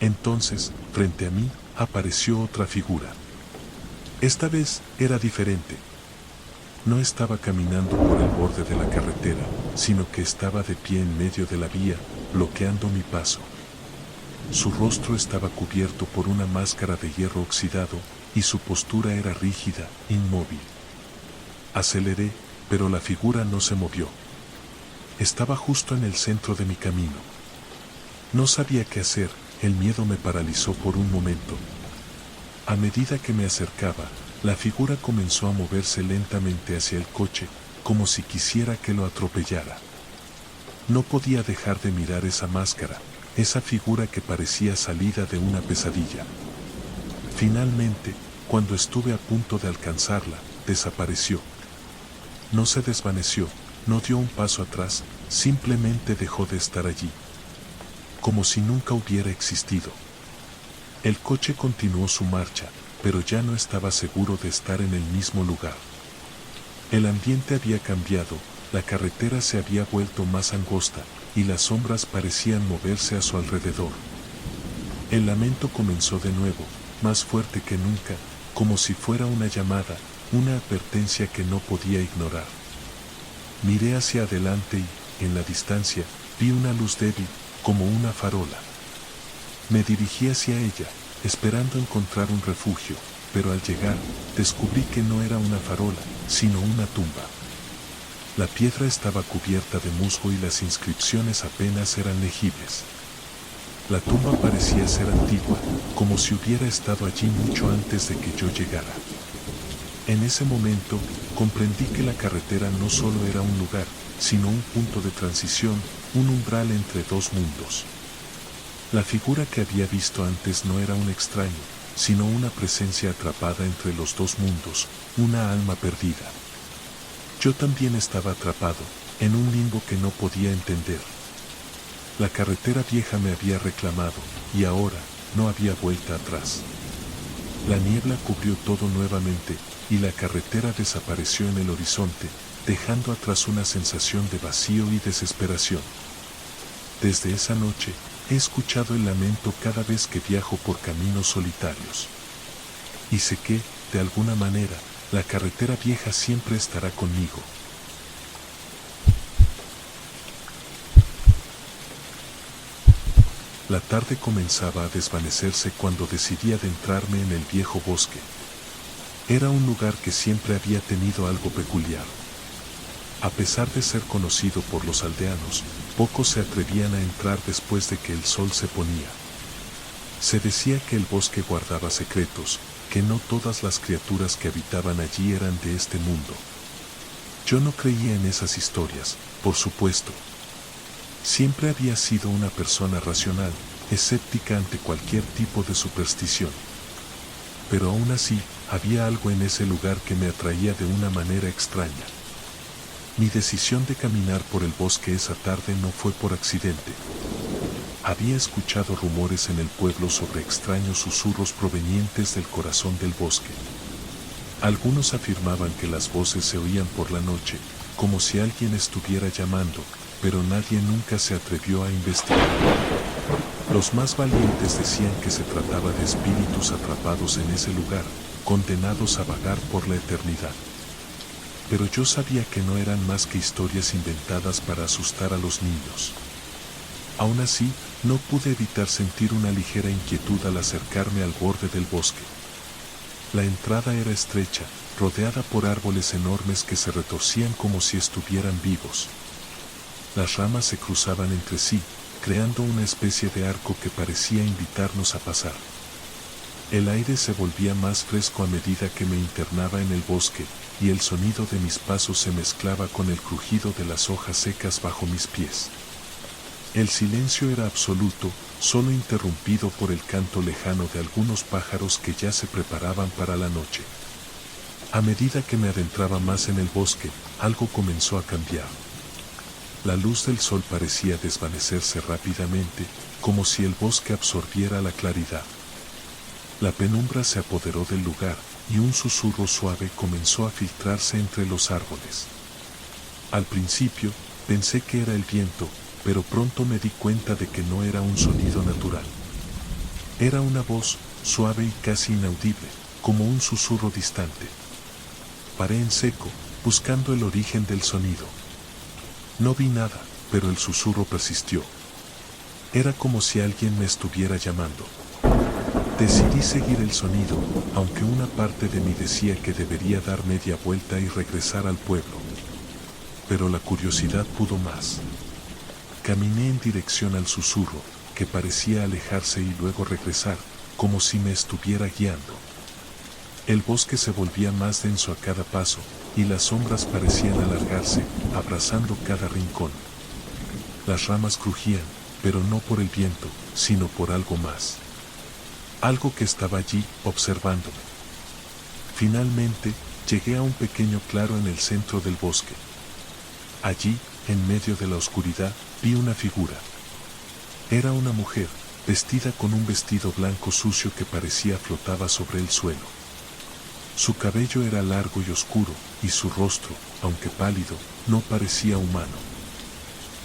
Speaker 1: Entonces, frente a mí, apareció otra figura. Esta vez era diferente. No estaba caminando por el borde de la carretera, sino que estaba de pie en medio de la vía, bloqueando mi paso. Su rostro estaba cubierto por una máscara de hierro oxidado, y su postura era rígida, inmóvil. Aceleré, pero la figura no se movió. Estaba justo en el centro de mi camino. No sabía qué hacer, el miedo me paralizó por un momento. A medida que me acercaba, la figura comenzó a moverse lentamente hacia el coche, como si quisiera que lo atropellara. No podía dejar de mirar esa máscara, esa figura que parecía salida de una pesadilla. Finalmente, cuando estuve a punto de alcanzarla, desapareció. No se desvaneció, no dio un paso atrás, simplemente dejó de estar allí. Como si nunca hubiera existido. El coche continuó su marcha, pero ya no estaba seguro de estar en el mismo lugar. El ambiente había cambiado, la carretera se había vuelto más angosta, y las sombras parecían moverse a su alrededor. El lamento comenzó de nuevo, más fuerte que nunca, como si fuera una llamada, una advertencia que no podía ignorar. Miré hacia adelante y, en la distancia, vi una luz débil, como una farola. Me dirigí hacia ella, esperando encontrar un refugio, pero al llegar, descubrí que no era una farola, sino una tumba. La piedra estaba cubierta de musgo y las inscripciones apenas eran legibles. La tumba parecía ser antigua, como si hubiera estado allí mucho antes de que yo llegara. En ese momento, comprendí que la carretera no solo era un lugar, sino un punto de transición, un umbral entre dos mundos. La figura que había visto antes no era un extraño, sino una presencia atrapada entre los dos mundos, una alma perdida. Yo también estaba atrapado, en un limbo que no podía entender. La carretera vieja me había reclamado, y ahora, no había vuelta atrás. La niebla cubrió todo nuevamente, y la carretera desapareció en el horizonte, dejando atrás una sensación de vacío y desesperación. Desde esa noche, he escuchado el lamento cada vez que viajo por caminos solitarios. Y sé que, de alguna manera, la carretera vieja siempre estará conmigo. La tarde comenzaba a desvanecerse cuando decidí adentrarme en el viejo bosque. Era un lugar que siempre había tenido algo peculiar. A pesar de ser conocido por los aldeanos, pocos se atrevían a entrar después de que el sol se ponía. Se decía que el bosque guardaba secretos, que no todas las criaturas que habitaban allí eran de este mundo. Yo no creía en esas historias, por supuesto. Siempre había sido una persona racional, escéptica ante cualquier tipo de superstición. Pero aún así, había algo en ese lugar que me atraía de una manera extraña. Mi decisión de caminar por el bosque esa tarde no fue por accidente. Había escuchado rumores en el pueblo sobre extraños susurros provenientes del corazón del bosque. Algunos afirmaban que las voces se oían por la noche, como si alguien estuviera llamando, pero nadie nunca se atrevió a investigar. Los más valientes decían que se trataba de espíritus atrapados en ese lugar, condenados a vagar por la eternidad. Pero yo sabía que no eran más que historias inventadas para asustar a los niños. Aún así, no pude evitar sentir una ligera inquietud al acercarme al borde del bosque. La entrada era estrecha, rodeada por árboles enormes que se retorcían como si estuvieran vivos. Las ramas se cruzaban entre sí, creando una especie de arco que parecía invitarnos a pasar. El aire se volvía más fresco a medida que me internaba en el bosque, y el sonido de mis pasos se mezclaba con el crujido de las hojas secas bajo mis pies. El silencio era absoluto, solo interrumpido por el canto lejano de algunos pájaros que ya se preparaban para la noche. A medida que me adentraba más en el bosque, algo comenzó a cambiar. La luz del sol parecía desvanecerse rápidamente, como si el bosque absorbiera la claridad. La penumbra se apoderó del lugar, y un susurro suave comenzó a filtrarse entre los árboles. Al principio, pensé que era el viento, pero pronto me di cuenta de que no era un sonido natural. Era una voz, suave y casi inaudible, como un susurro distante. Paré en seco, buscando el origen del sonido. No vi nada, pero el susurro persistió. Era como si alguien me estuviera llamando. Decidí seguir el sonido, aunque una parte de mí decía que debería dar media vuelta y regresar al pueblo. Pero la curiosidad pudo más. Caminé en dirección al susurro, que parecía alejarse y luego regresar, como si me estuviera guiando. El bosque se volvía más denso a cada paso, y las sombras parecían alargarse, abrazando cada rincón. Las ramas crujían, pero no por el viento, sino por algo más. Algo que estaba allí, observándome. Finalmente, llegué a un pequeño claro en el centro del bosque. Allí, en medio de la oscuridad, vi una figura. Era una mujer, vestida con un vestido blanco sucio que parecía flotaba sobre el suelo. Su cabello era largo y oscuro, y su rostro, aunque pálido, no parecía humano.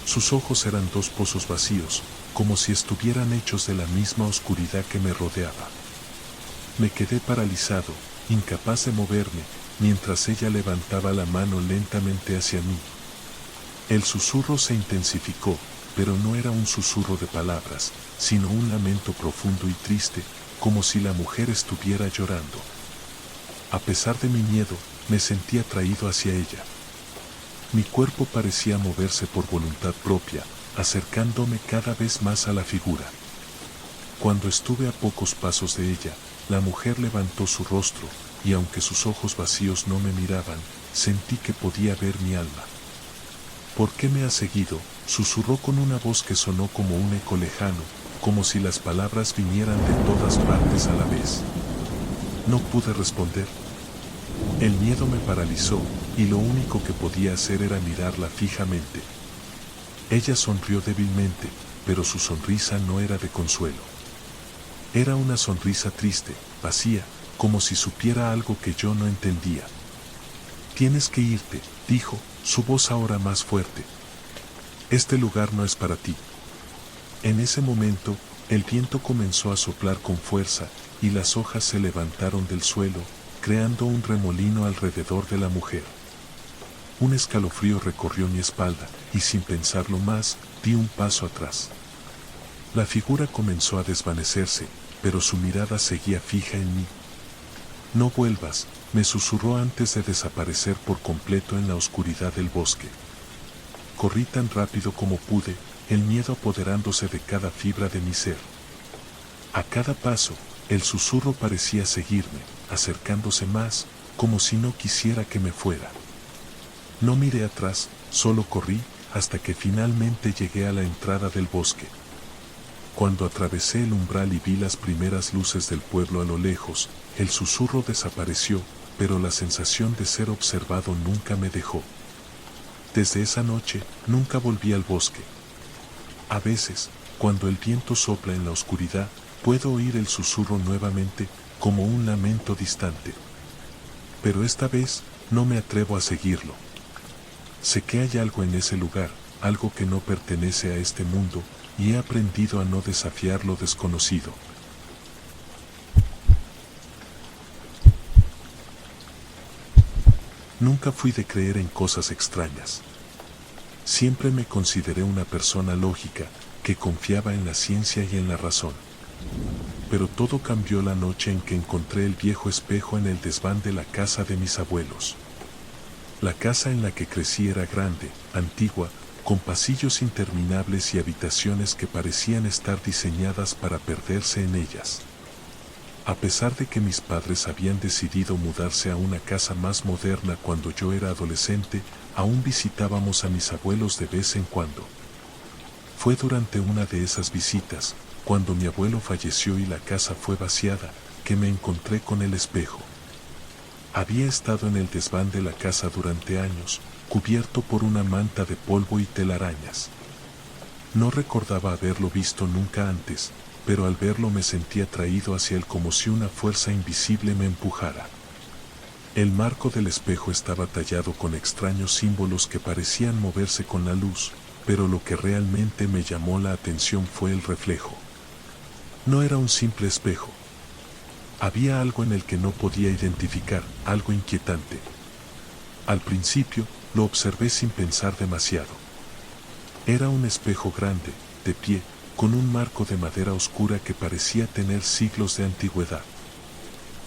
Speaker 1: Sus ojos eran dos pozos vacíos, como si estuvieran hechos de la misma oscuridad que me rodeaba. Me quedé paralizado, incapaz de moverme, mientras ella levantaba la mano lentamente hacia mí. El susurro se intensificó, pero no era un susurro de palabras, sino un lamento profundo y triste, como si la mujer estuviera llorando. A pesar de mi miedo, me sentí atraído hacia ella. Mi cuerpo parecía moverse por voluntad propia, acercándome cada vez más a la figura. Cuando estuve a pocos pasos de ella, la mujer levantó su rostro, y aunque sus ojos vacíos no me miraban, sentí que podía ver mi alma. ¿Por qué me has seguido?, susurró con una voz que sonó como un eco lejano, como si las palabras vinieran de todas partes a la vez. No pude responder. El miedo me paralizó, y lo único que podía hacer era mirarla fijamente. Ella sonrió débilmente, pero su sonrisa no era de consuelo. Era una sonrisa triste, vacía, como si supiera algo que yo no entendía. Tienes que irte, dijo, su voz ahora más fuerte. Este lugar no es para ti. En ese momento, el viento comenzó a soplar con fuerza, y las hojas se levantaron del suelo, creando un remolino alrededor de la mujer. Un escalofrío recorrió mi espalda, y sin pensarlo más, di un paso atrás. La figura comenzó a desvanecerse, pero su mirada seguía fija en mí. No vuelvas, me susurró antes de desaparecer por completo en la oscuridad del bosque. Corrí tan rápido como pude, el miedo apoderándose de cada fibra de mi ser. A cada paso, el susurro parecía seguirme, acercándose más, como si no quisiera que me fuera. No miré atrás, solo corrí, hasta que finalmente llegué a la entrada del bosque. Cuando atravesé el umbral y vi las primeras luces del pueblo a lo lejos, el susurro desapareció, pero la sensación de ser observado nunca me dejó. Desde esa noche, nunca volví al bosque. A veces, cuando el viento sopla en la oscuridad, puedo oír el susurro nuevamente, como un lamento distante. Pero esta vez, no me atrevo a seguirlo. Sé que hay algo en ese lugar, algo que no pertenece a este mundo, y he aprendido a no desafiar lo desconocido. Nunca fui de creer en cosas extrañas. Siempre me consideré una persona lógica, que confiaba en la ciencia y en la razón. Pero todo cambió la noche en que encontré el viejo espejo en el desván de la casa de mis abuelos. La casa en la que crecí era grande, antigua, con pasillos interminables y habitaciones que parecían estar diseñadas para perderse en ellas. A pesar de que mis padres habían decidido mudarse a una casa más moderna cuando yo era adolescente, aún visitábamos a mis abuelos de vez en cuando. Fue durante una de esas visitas, cuando mi abuelo falleció y la casa fue vaciada, que me encontré con el espejo. Había estado en el desván de la casa durante años, cubierto por una manta de polvo y telarañas. No recordaba haberlo visto nunca antes, pero al verlo me sentí atraído hacia él como si una fuerza invisible me empujara. El marco del espejo estaba tallado con extraños símbolos que parecían moverse con la luz, pero lo que realmente me llamó la atención fue el reflejo. No era un simple espejo. Había algo en el que no podía identificar, algo inquietante. Al principio, lo observé sin pensar demasiado. Era un espejo grande, de pie, con un marco de madera oscura que parecía tener siglos de antigüedad.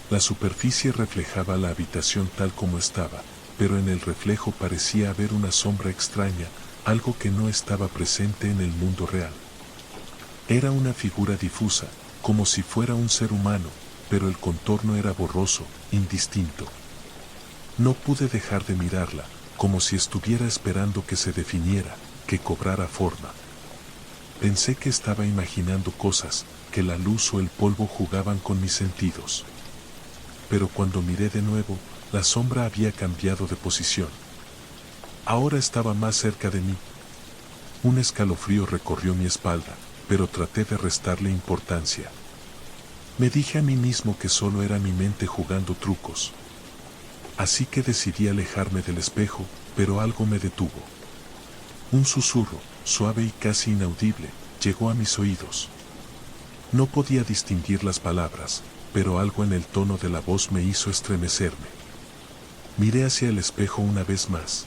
Speaker 1: La superficie reflejaba la habitación tal como estaba, pero en el reflejo parecía haber una sombra extraña, algo que no estaba presente en el mundo real. Era una figura difusa, como si fuera un ser humano, pero el contorno era borroso, indistinto. No pude dejar de mirarla, como si estuviera esperando que se definiera, que cobrara forma. Pensé que estaba imaginando cosas, que la luz o el polvo jugaban con mis sentidos. Pero cuando miré de nuevo, la sombra había cambiado de posición. Ahora estaba más cerca de mí. Un escalofrío recorrió mi espalda, pero traté de restarle importancia. Me dije a mí mismo que solo era mi mente jugando trucos. Así que decidí alejarme del espejo, pero algo me detuvo. Un susurro, suave y casi inaudible, llegó a mis oídos. No podía distinguir las palabras, pero algo en el tono de la voz me hizo estremecerme. Miré hacia el espejo una vez más.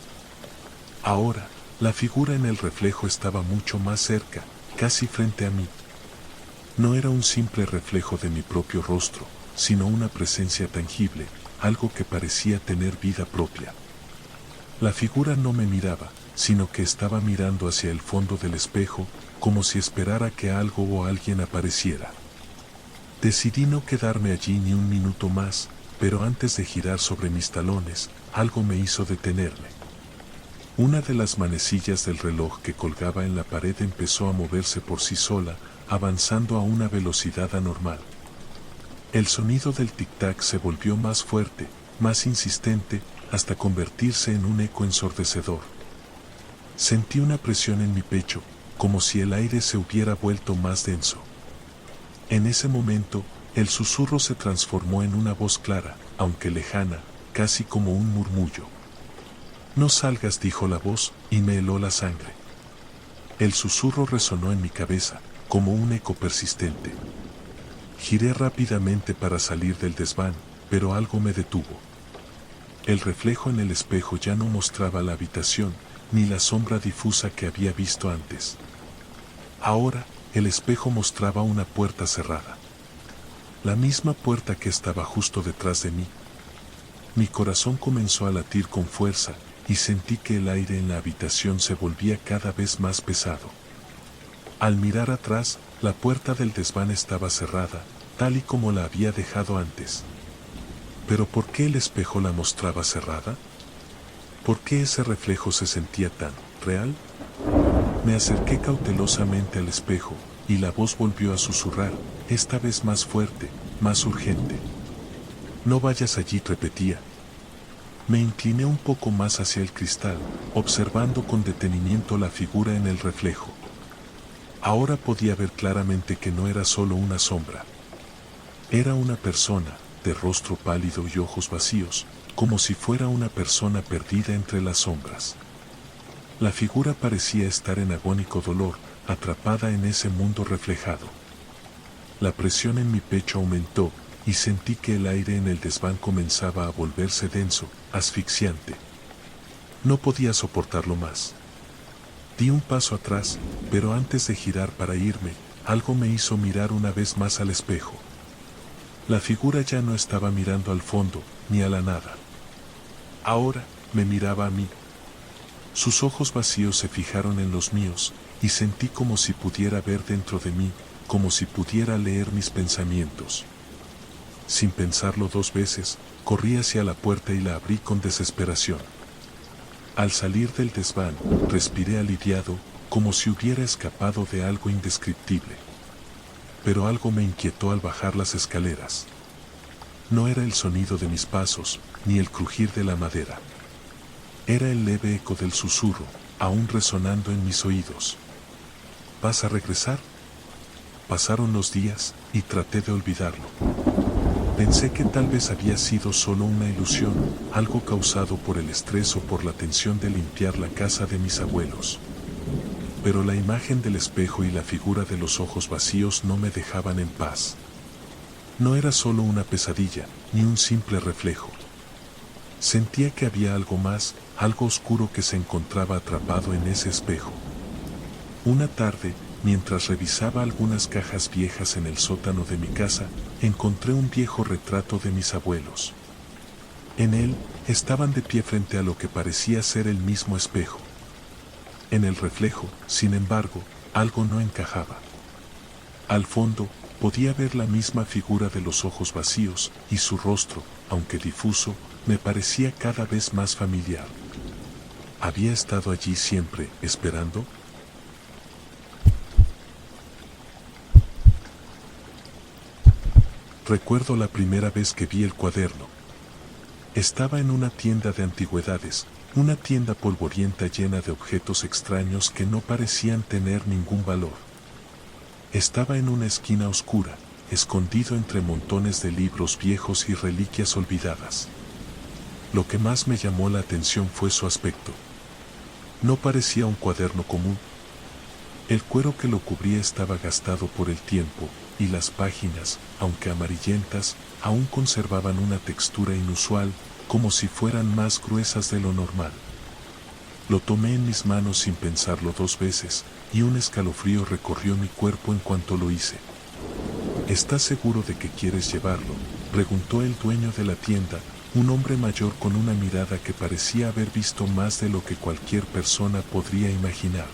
Speaker 1: Ahora, la figura en el reflejo estaba mucho más cerca, casi frente a mí. No era un simple reflejo de mi propio rostro, sino una presencia tangible, algo que parecía tener vida propia. La figura no me miraba, sino que estaba mirando hacia el fondo del espejo, como si esperara que algo o alguien apareciera. Decidí no quedarme allí ni un minuto más, pero antes de girar sobre mis talones, algo me hizo detenerme. Una de las manecillas del reloj que colgaba en la pared empezó a moverse por sí sola, avanzando a una velocidad anormal. El sonido del tic-tac se volvió más fuerte, más insistente, hasta convertirse en un eco ensordecedor. Sentí una presión en mi pecho, como si el aire se hubiera vuelto más denso. En ese momento, el susurro se transformó en una voz clara, aunque lejana, casi como un murmullo. «No salgas», dijo la voz, y me heló la sangre. El susurro resonó en mi cabeza, como un eco persistente. Giré rápidamente para salir del desván, pero algo me detuvo. El reflejo en el espejo ya no mostraba la habitación, ni la sombra difusa que había visto antes. Ahora, el espejo mostraba una puerta cerrada. La misma puerta que estaba justo detrás de mí. Mi corazón comenzó a latir con fuerza, y sentí que el aire en la habitación se volvía cada vez más pesado. Al mirar atrás, la puerta del desván estaba cerrada, tal y como la había dejado antes. ¿Pero por qué el espejo la mostraba cerrada? ¿Por qué ese reflejo se sentía tan real? Me acerqué cautelosamente al espejo, y la voz volvió a susurrar, esta vez más fuerte, más urgente. «No vayas allí», repetía. Me incliné un poco más hacia el cristal, observando con detenimiento la figura en el reflejo. Ahora podía ver claramente que no era solo una sombra. Era una persona, de rostro pálido y ojos vacíos, como si fuera una persona perdida entre las sombras. La figura parecía estar en agónico dolor, atrapada en ese mundo reflejado. La presión en mi pecho aumentó, y sentí que el aire en el desván comenzaba a volverse denso, asfixiante. No podía soportarlo más. Di un paso atrás, pero antes de girar para irme, algo me hizo mirar una vez más al espejo. La figura ya no estaba mirando al fondo, ni a la nada. Ahora, me miraba a mí. Sus ojos vacíos se fijaron en los míos, y sentí como si pudiera ver dentro de mí, como si pudiera leer mis pensamientos. Sin pensarlo dos veces, corrí hacia la puerta y la abrí con desesperación. Al salir del desván, respiré aliviado, como si hubiera escapado de algo indescriptible. Pero algo me inquietó al bajar las escaleras. No era el sonido de mis pasos, ni el crujir de la madera. Era el leve eco del susurro, aún resonando en mis oídos. ¿Vas a regresar? Pasaron los días, y traté de olvidarlo. Pensé que tal vez había sido solo una ilusión, algo causado por el estrés o por la tensión de limpiar la casa de mis abuelos. Pero la imagen del espejo y la figura de los ojos vacíos no me dejaban en paz. No era solo una pesadilla, ni un simple reflejo. Sentía que había algo más, algo oscuro que se encontraba atrapado en ese espejo. Una tarde, mientras revisaba algunas cajas viejas en el sótano de mi casa, encontré un viejo retrato de mis abuelos. En él, estaban de pie frente a lo que parecía ser el mismo espejo. En el reflejo, sin embargo, algo no encajaba. Al fondo, podía ver la misma figura de los ojos vacíos, y su rostro, aunque difuso, me parecía cada vez más familiar. ¿Había estado allí siempre, esperando? Recuerdo la primera vez que vi el cuaderno. Estaba en una tienda de antigüedades, una tienda polvorienta llena de objetos extraños que no parecían tener ningún valor. Estaba en una esquina oscura, escondido entre montones de libros viejos y reliquias olvidadas. Lo que más me llamó la atención fue su aspecto. No parecía un cuaderno común. El cuero que lo cubría estaba gastado por el tiempo, y las páginas, aunque amarillentas, aún conservaban una textura inusual, como si fueran más gruesas de lo normal. Lo tomé en mis manos sin pensarlo dos veces, y un escalofrío recorrió mi cuerpo en cuanto lo hice. ¿Estás seguro de que quieres llevarlo?, preguntó el dueño de la tienda, un hombre mayor con una mirada que parecía haber visto más de lo que cualquier persona podría imaginar.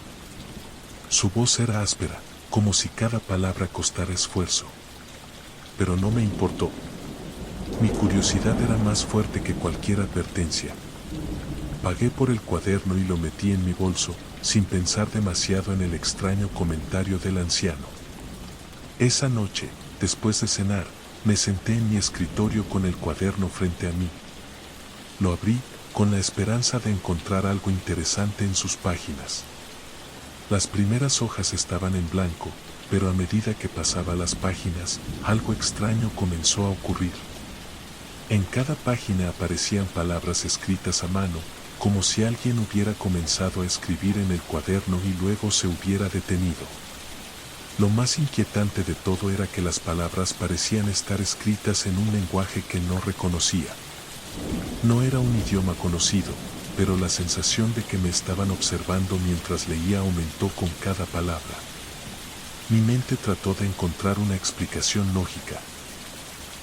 Speaker 1: Su voz era áspera, como si cada palabra costara esfuerzo. Pero no me importó. Mi curiosidad era más fuerte que cualquier advertencia. Pagué por el cuaderno y lo metí en mi bolso, sin pensar demasiado en el extraño comentario del anciano. Esa noche, después de cenar, me senté en mi escritorio con el cuaderno frente a mí. Lo abrí, con la esperanza de encontrar algo interesante en sus páginas. Las primeras hojas estaban en blanco, pero a medida que pasaba las páginas, algo extraño comenzó a ocurrir. En cada página aparecían palabras escritas a mano, como si alguien hubiera comenzado a escribir en el cuaderno y luego se hubiera detenido. Lo más inquietante de todo era que las palabras parecían estar escritas en un lenguaje que no reconocía. No era un idioma conocido, pero la sensación de que me estaban observando mientras leía aumentó con cada palabra. Mi mente trató de encontrar una explicación lógica.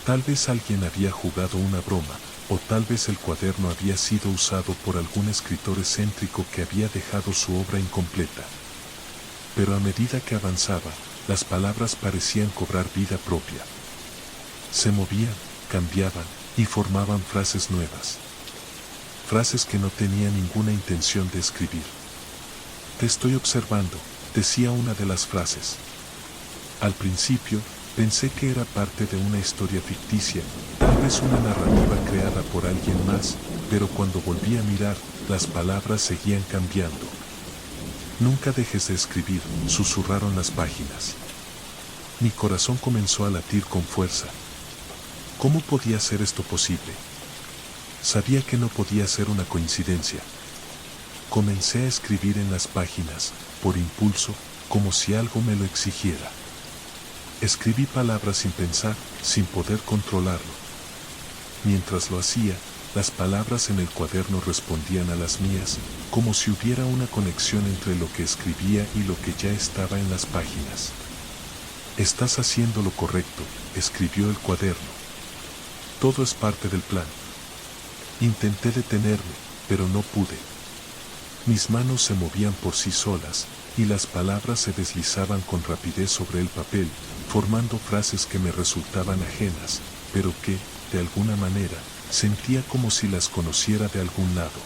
Speaker 1: Tal vez alguien había jugado una broma, o tal vez el cuaderno había sido usado por algún escritor excéntrico que había dejado su obra incompleta. Pero a medida que avanzaba, las palabras parecían cobrar vida propia. Se movían, cambiaban, y formaban frases nuevas. Frases que no tenía ninguna intención de escribir. «Te estoy observando», decía una de las frases. Al principio, pensé que era parte de una historia ficticia, tal vez una narrativa creada por alguien más, pero cuando volví a mirar, las palabras seguían cambiando. «Nunca dejes de escribir», susurraron las páginas. Mi corazón comenzó a latir con fuerza. ¿Cómo podía ser esto posible? Sabía que no podía ser una coincidencia. Comencé a escribir en las páginas, por impulso, como si algo me lo exigiera. Escribí palabras sin pensar, sin poder controlarlo. Mientras lo hacía, las palabras en el cuaderno respondían a las mías, como si hubiera una conexión entre lo que escribía y lo que ya estaba en las páginas. «Estás haciendo lo correcto», escribió el cuaderno. «Todo es parte del plan». Intenté detenerme, pero no pude. Mis manos se movían por sí solas, y las palabras se deslizaban con rapidez sobre el papel, formando frases que me resultaban ajenas, pero que, de alguna manera, sentía como si las conociera de algún lado.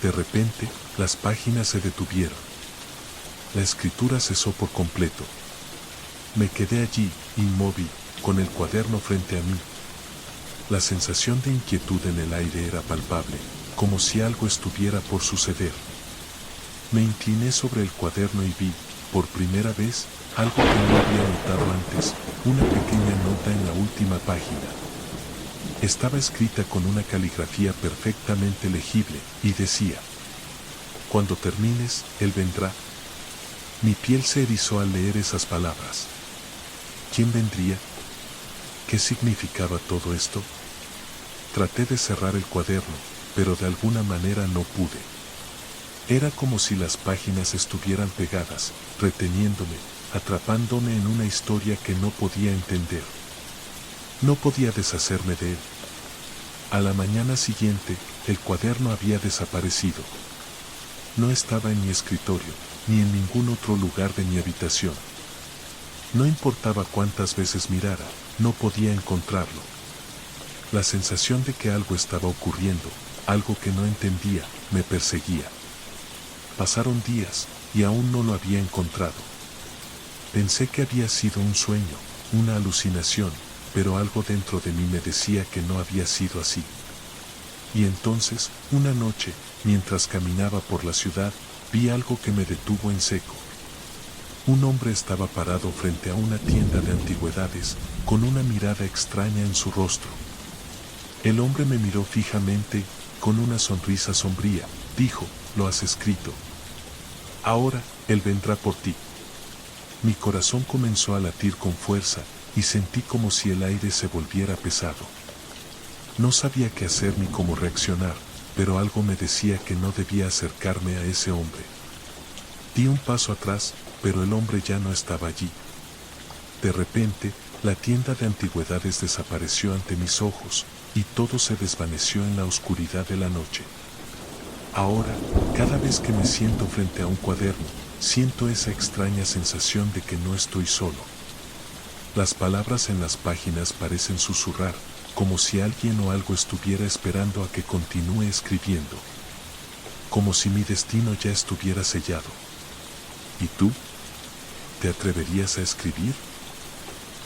Speaker 1: De repente, las páginas se detuvieron. La escritura cesó por completo. Me quedé allí, inmóvil, con el cuaderno frente a mí. La sensación de inquietud en el aire era palpable, como si algo estuviera por suceder. Me incliné sobre el cuaderno y vi, por primera vez, algo que no había notado antes, una pequeña nota en la última página. Estaba escrita con una caligrafía perfectamente legible, y decía: cuando termines, él vendrá. Mi piel se erizó al leer esas palabras. ¿Quién vendría? ¿Qué significaba todo esto? Traté de cerrar el cuaderno, pero de alguna manera no pude. Era como si las páginas estuvieran pegadas, reteniéndome, atrapándome en una historia que no podía entender. No podía deshacerme de él. A la mañana siguiente, el cuaderno había desaparecido. No estaba en mi escritorio, ni en ningún otro lugar de mi habitación. No importaba cuántas veces mirara, no podía encontrarlo. La sensación de que algo estaba ocurriendo, algo que no entendía, me perseguía. Pasaron días, y aún no lo había encontrado. Pensé que había sido un sueño, una alucinación, pero algo dentro de mí me decía que no había sido así. Y entonces, una noche, mientras caminaba por la ciudad, vi algo que me detuvo en seco. Un hombre estaba parado frente a una tienda de antigüedades, con una mirada extraña en su rostro. El hombre me miró fijamente, con una sonrisa sombría, dijo: lo has escrito. Ahora, él vendrá por ti. Mi corazón comenzó a latir con fuerza, y sentí como si el aire se volviera pesado. No sabía qué hacer ni cómo reaccionar, pero algo me decía que no debía acercarme a ese hombre. Di un paso atrás, pero el hombre ya no estaba allí. De repente, la tienda de antigüedades desapareció ante mis ojos, y todo se desvaneció en la oscuridad de la noche. Ahora, cada vez que me siento frente a un cuaderno, siento esa extraña sensación de que no estoy solo. Las palabras en las páginas parecen susurrar, como si alguien o algo estuviera esperando a que continúe escribiendo. Como si mi destino ya estuviera sellado. ¿Y tú? ¿Te atreverías a escribir?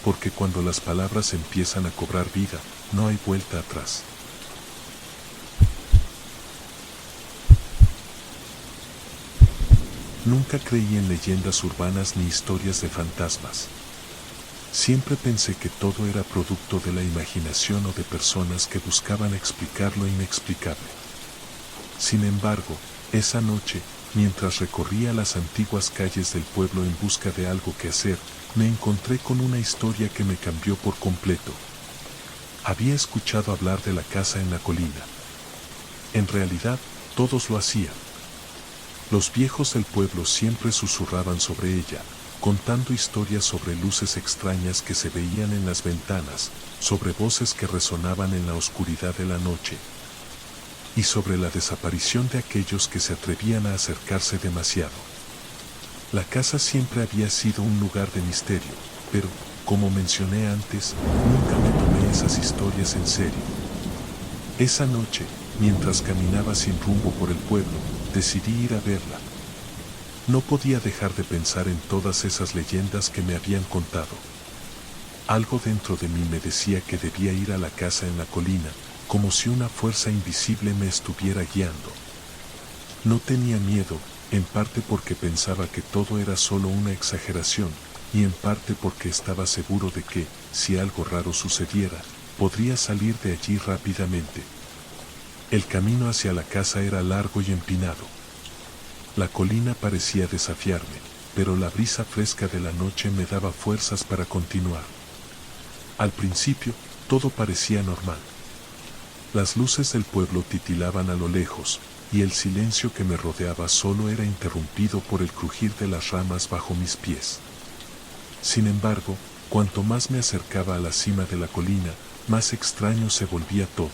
Speaker 1: Porque cuando las palabras empiezan a cobrar vida, no hay vuelta atrás. Nunca creí en leyendas urbanas ni historias de fantasmas. Siempre pensé que todo era producto de la imaginación o de personas que buscaban explicar lo inexplicable. Sin embargo, esa noche, mientras recorría las antiguas calles del pueblo en busca de algo que hacer, me encontré con una historia que me cambió por completo. Había escuchado hablar de la casa en la colina. En realidad, todos lo hacían. Los viejos del pueblo siempre susurraban sobre ella, contando historias sobre luces extrañas que se veían en las ventanas, sobre voces que resonaban en la oscuridad de la noche, y sobre la desaparición de aquellos que se atrevían a acercarse demasiado. La casa siempre había sido un lugar de misterio, pero, como mencioné antes, nunca me tomé esas historias en serio. Esa noche, mientras caminaba sin rumbo por el pueblo, decidí ir a verla. No podía dejar de pensar en todas esas leyendas que me habían contado. Algo dentro de mí me decía que debía ir a la casa en la colina, como si una fuerza invisible me estuviera guiando. No tenía miedo, en parte porque pensaba que todo era solo una exageración, y en parte porque estaba seguro de que, si algo raro sucediera, podría salir de allí rápidamente. El camino hacia la casa era largo y empinado. La colina parecía desafiarme, pero la brisa fresca de la noche me daba fuerzas para continuar. Al principio, todo parecía normal. Las luces del pueblo titilaban a lo lejos, y el silencio que me rodeaba solo era interrumpido por el crujir de las ramas bajo mis pies. Sin embargo, cuanto más me acercaba a la cima de la colina, más extraño se volvía todo.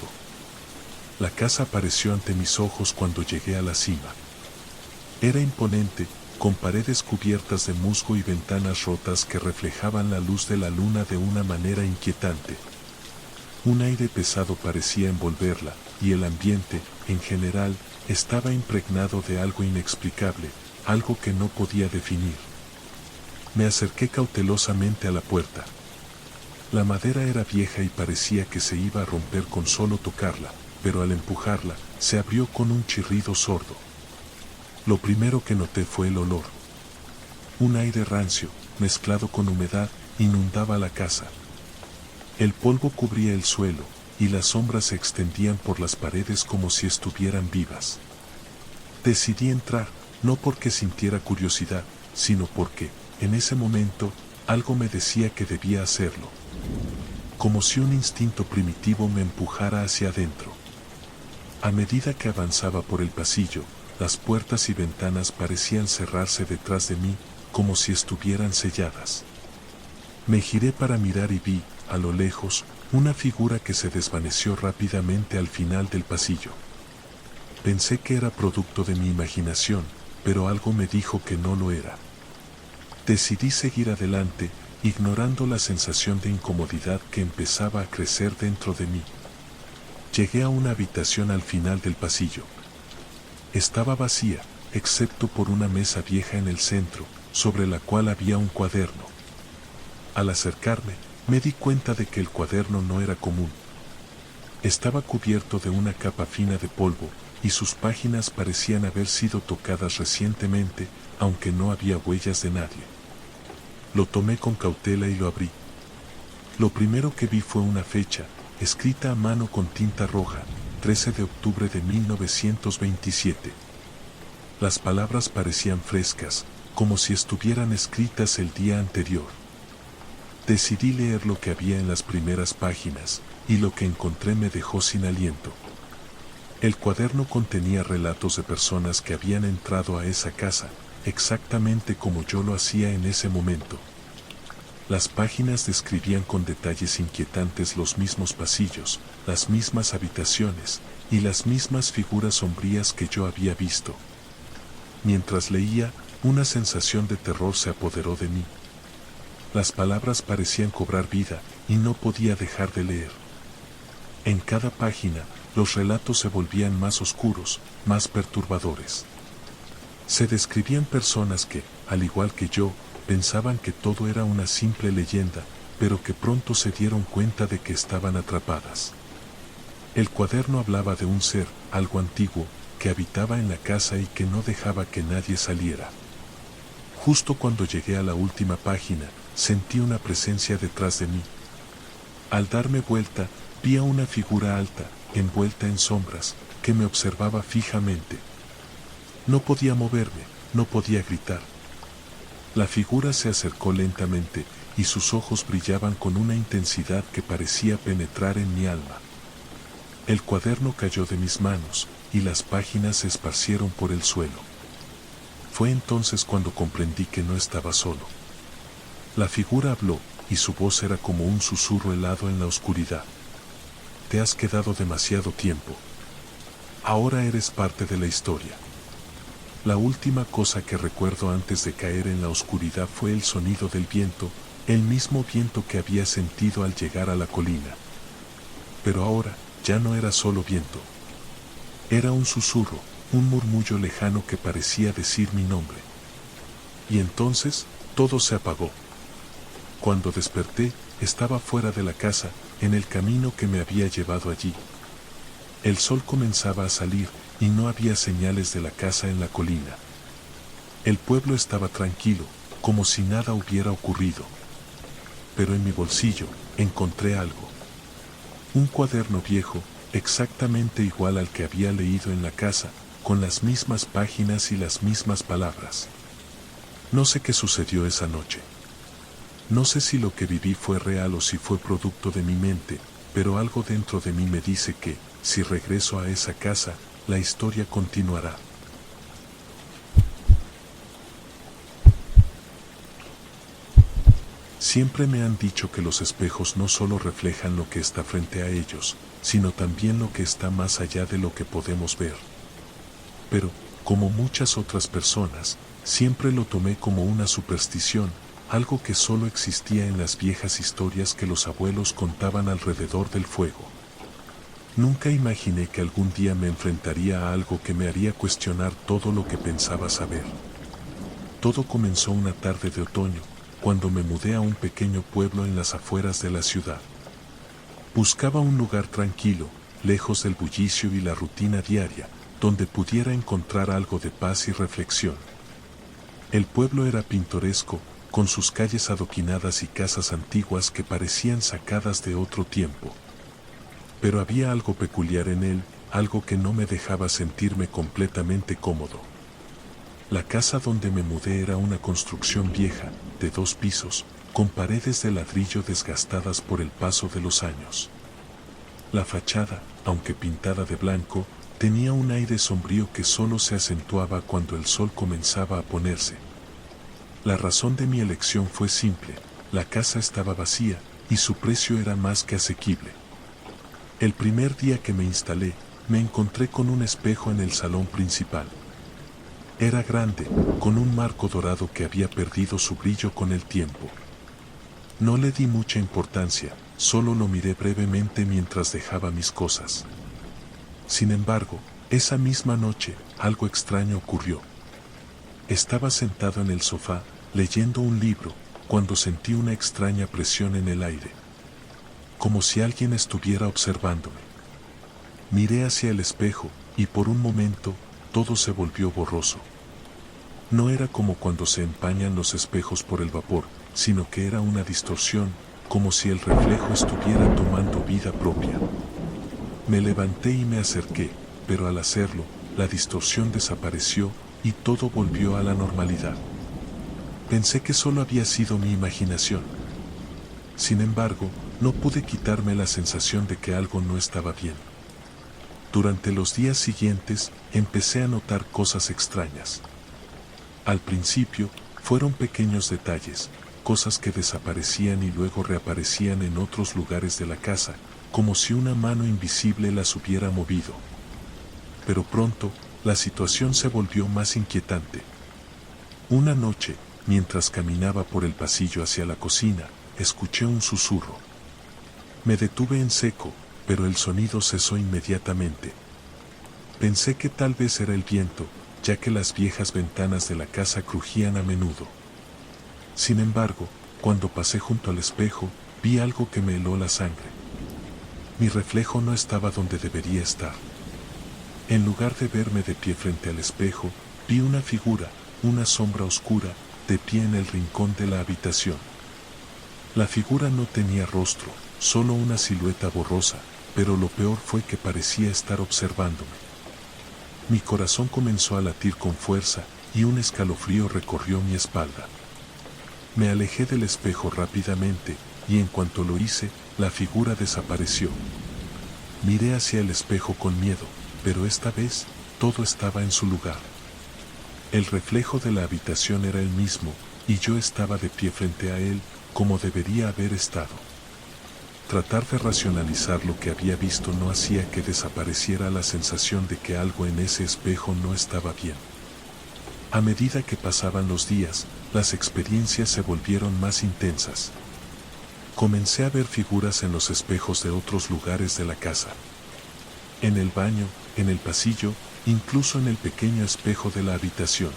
Speaker 1: La casa apareció ante mis ojos cuando llegué a la cima. Era imponente, con paredes cubiertas de musgo y ventanas rotas que reflejaban la luz de la luna de una manera inquietante. Un aire pesado parecía envolverla, y el ambiente, en general, estaba impregnado de algo inexplicable, algo que no podía definir. Me acerqué cautelosamente a la puerta. La madera era vieja y parecía que se iba a romper con solo tocarla, pero al empujarla, se abrió con un chirrido sordo. Lo primero que noté fue el olor. Un aire rancio, mezclado con humedad, inundaba la casa. El polvo cubría el suelo, y las sombras se extendían por las paredes como si estuvieran vivas. Decidí entrar, no porque sintiera curiosidad, sino porque, en ese momento, algo me decía que debía hacerlo. Como si un instinto primitivo me empujara hacia adentro. A medida que avanzaba por el pasillo, las puertas y ventanas parecían cerrarse detrás de mí, como si estuvieran selladas. Me giré para mirar y vi, a lo lejos, una figura que se desvaneció rápidamente al final del pasillo. Pensé que era producto de mi imaginación, pero algo me dijo que no lo era. Decidí seguir adelante, ignorando la sensación de incomodidad que empezaba a crecer dentro de mí. Llegué a una habitación al final del pasillo. Estaba vacía, excepto por una mesa vieja en el centro, sobre la cual había un cuaderno. Al acercarme, me di cuenta de que el cuaderno no era común. Estaba cubierto de una capa fina de polvo, y sus páginas parecían haber sido tocadas recientemente, aunque no había huellas de nadie. Lo tomé con cautela y lo abrí. Lo primero que vi fue una fecha, escrita a mano con tinta roja, 13 de octubre de 1927. Las palabras parecían frescas, como si estuvieran escritas el día anterior. Decidí leer lo que había en las primeras páginas, y lo que encontré me dejó sin aliento. El cuaderno contenía relatos de personas que habían entrado a esa casa, exactamente como yo lo hacía en ese momento. Las páginas describían con detalles inquietantes los mismos pasillos, las mismas habitaciones, y las mismas figuras sombrías que yo había visto. Mientras leía, una sensación de terror se apoderó de mí. Las palabras parecían cobrar vida, y no podía dejar de leer. En cada página, los relatos se volvían más oscuros, más perturbadores. Se describían personas que, al igual que yo, pensaban que todo era una simple leyenda, pero que pronto se dieron cuenta de que estaban atrapadas. El cuaderno hablaba de un ser, algo antiguo, que habitaba en la casa y que no dejaba que nadie saliera. Justo cuando llegué a la última página, sentí una presencia detrás de mí. Al darme vuelta, vi a una figura alta, envuelta en sombras, que me observaba fijamente. No podía moverme, no podía gritar. La figura se acercó lentamente, y sus ojos brillaban con una intensidad que parecía penetrar en mi alma. El cuaderno cayó de mis manos, y las páginas se esparcieron por el suelo. Fue entonces cuando comprendí que no estaba solo. La figura habló, y su voz era como un susurro helado en la oscuridad. Te has quedado demasiado tiempo. Ahora eres parte de la historia. La última cosa que recuerdo antes de caer en la oscuridad fue el sonido del viento, el mismo viento que había sentido al llegar a la colina. Pero ahora, ya no era solo viento. Era un susurro, un murmullo lejano que parecía decir mi nombre. Y entonces, todo se apagó. Cuando desperté, estaba fuera de la casa, en el camino que me había llevado allí. El sol comenzaba a salir, y no había señales de la casa en la colina. El pueblo estaba tranquilo, como si nada hubiera ocurrido. Pero en mi bolsillo, encontré algo. Un cuaderno viejo, exactamente igual al que había leído en la casa, con las mismas páginas y las mismas palabras. No sé qué sucedió esa noche. No sé si lo que viví fue real o si fue producto de mi mente, pero algo dentro de mí me dice que, si regreso a esa casa, la historia continuará. Siempre me han dicho que los espejos no solo reflejan lo que está frente a ellos, sino también lo que está más allá de lo que podemos ver. Pero, como muchas otras personas, siempre lo tomé como una superstición, algo que solo existía en las viejas historias que los abuelos contaban alrededor del fuego. Nunca imaginé que algún día me enfrentaría a algo que me haría cuestionar todo lo que pensaba saber. Todo comenzó una tarde de otoño, cuando me mudé a un pequeño pueblo en las afueras de la ciudad. Buscaba un lugar tranquilo, lejos del bullicio y la rutina diaria, donde pudiera encontrar algo de paz y reflexión. El pueblo era pintoresco, con sus calles adoquinadas y casas antiguas que parecían sacadas de otro tiempo. Pero había algo peculiar en él, algo que no me dejaba sentirme completamente cómodo. La casa donde me mudé era una construcción vieja, de 2 pisos, con paredes de ladrillo desgastadas por el paso de los años. La fachada, aunque pintada de blanco, tenía un aire sombrío que solo se acentuaba cuando el sol comenzaba a ponerse. La razón de mi elección fue simple: la casa estaba vacía, y su precio era más que asequible. El primer día que me instalé, me encontré con un espejo en el salón principal. Era grande, con un marco dorado que había perdido su brillo con el tiempo. No le di mucha importancia, solo lo miré brevemente mientras dejaba mis cosas. Sin embargo, esa misma noche, algo extraño ocurrió. Estaba sentado en el sofá, leyendo un libro, cuando sentí una extraña presión en el aire. Como si alguien estuviera observándome. Miré hacia el espejo, y por un momento, todo se volvió borroso. No era como cuando se empañan los espejos por el vapor, sino que era una distorsión, como si el reflejo estuviera tomando vida propia. Me levanté y me acerqué, pero al hacerlo, la distorsión desapareció y todo volvió a la normalidad. Pensé que solo había sido mi imaginación. Sin embargo, no pude quitarme la sensación de que algo no estaba bien. Durante los días siguientes, empecé a notar cosas extrañas. Al principio, fueron pequeños detalles, cosas que desaparecían y luego reaparecían en otros lugares de la casa, como si una mano invisible las hubiera movido. Pero pronto, la situación se volvió más inquietante. Una noche, mientras caminaba por el pasillo hacia la cocina, escuché un susurro. Me detuve en seco, pero el sonido cesó inmediatamente. Pensé que tal vez era el viento, ya que las viejas ventanas de la casa crujían a menudo. Sin embargo, cuando pasé junto al espejo, vi algo que me heló la sangre. Mi reflejo no estaba donde debería estar. En lugar de verme de pie frente al espejo, vi una figura, una sombra oscura, de pie en el rincón de la habitación. La figura no tenía rostro, solo una silueta borrosa, pero lo peor fue que parecía estar observándome. Mi corazón comenzó a latir con fuerza y un escalofrío recorrió mi espalda. Me alejé del espejo rápidamente y en cuanto lo hice, la figura desapareció. Miré hacia el espejo con miedo, pero esta vez, todo estaba en su lugar. El reflejo de la habitación era el mismo, y yo estaba de pie frente a él, como debería haber estado. Tratar de racionalizar lo que había visto no hacía que desapareciera la sensación de que algo en ese espejo no estaba bien. A medida que pasaban los días, las experiencias se volvieron más intensas. Comencé a ver figuras en los espejos de otros lugares de la casa. En el baño, en el pasillo, incluso en el pequeño espejo de la habitación.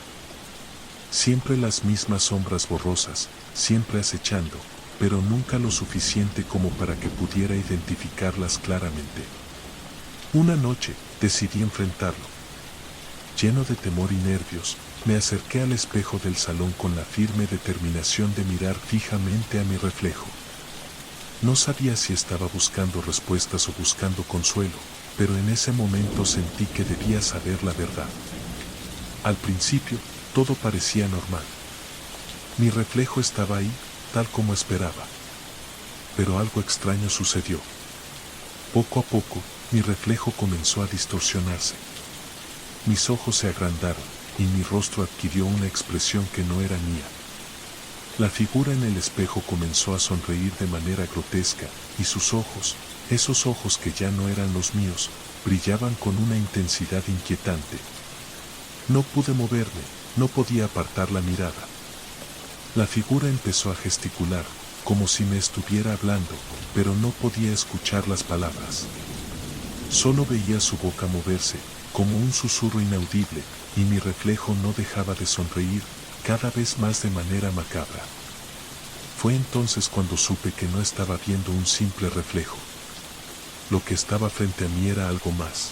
Speaker 1: Siempre las mismas sombras borrosas, siempre acechando, pero nunca lo suficiente como para que pudiera identificarlas claramente. Una noche, decidí enfrentarlo. Lleno de temor y nervios, me acerqué al espejo del salón con la firme determinación de mirar fijamente a mi reflejo. No sabía si estaba buscando respuestas o buscando consuelo, pero en ese momento sentí que debía saber la verdad. Al principio, todo parecía normal. Mi reflejo estaba ahí, tal como esperaba. Pero algo extraño sucedió. Poco a poco, mi reflejo comenzó a distorsionarse. Mis ojos se agrandaron, y mi rostro adquirió una expresión que no era mía. La figura en el espejo comenzó a sonreír de manera grotesca, y sus ojos, esos ojos que ya no eran los míos, brillaban con una intensidad inquietante. No pude moverme, no podía apartar la mirada. La figura empezó a gesticular, como si me estuviera hablando, pero no podía escuchar las palabras. Solo veía su boca moverse, como un susurro inaudible, y mi reflejo no dejaba de sonreír, cada vez más de manera macabra. Fue entonces cuando supe que no estaba viendo un simple reflejo. Lo que estaba frente a mí era algo más.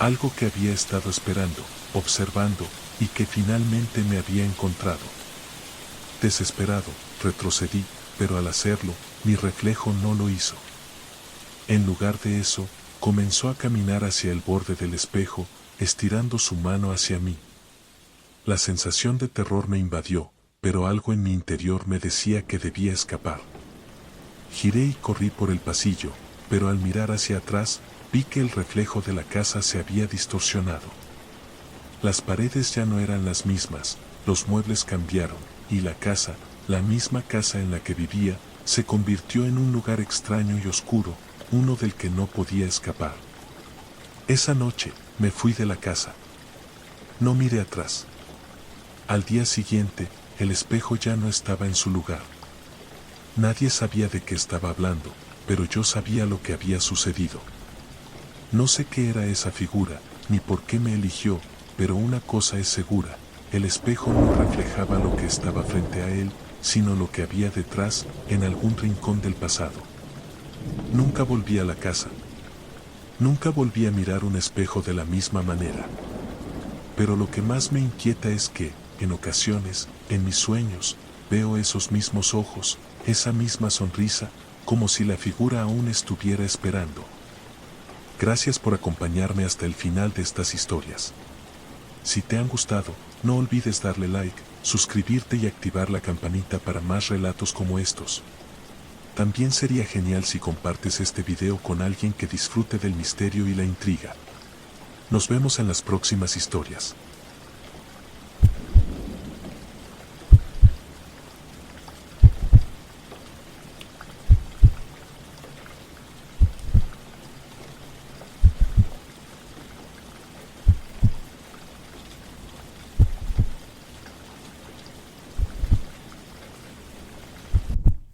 Speaker 1: Algo que había estado esperando, observando, y que finalmente me había encontrado. Desesperado, retrocedí, pero al hacerlo, mi reflejo no lo hizo. En lugar de eso, comenzó a caminar hacia el borde del espejo, estirando su mano hacia mí. La sensación de terror me invadió, pero algo en mi interior me decía que debía escapar. Giré y corrí por el pasillo, pero al mirar hacia atrás, vi que el reflejo de la casa se había distorsionado. Las paredes ya no eran las mismas, los muebles cambiaron, y la casa, la misma casa en la que vivía, se convirtió en un lugar extraño y oscuro, uno del que no podía escapar. Esa noche, me fui de la casa. No miré atrás. Al día siguiente, el espejo ya no estaba en su lugar. Nadie sabía de qué estaba hablando, pero yo sabía lo que había sucedido. No sé qué era esa figura, ni por qué me eligió, pero una cosa es segura, el espejo no reflejaba lo que estaba frente a él, sino lo que había detrás, en algún rincón del pasado. Nunca volví a la casa. Nunca volví a mirar un espejo de la misma manera. Pero lo que más me inquieta es que, en ocasiones, en mis sueños, veo esos mismos ojos, esa misma sonrisa, como si la figura aún estuviera esperando. Gracias por acompañarme hasta el final de estas historias. Si te han gustado, no olvides darle like, suscribirte y activar la campanita para más relatos como estos. También sería genial si compartes este video con alguien que disfrute del misterio y la intriga. Nos vemos en las próximas historias.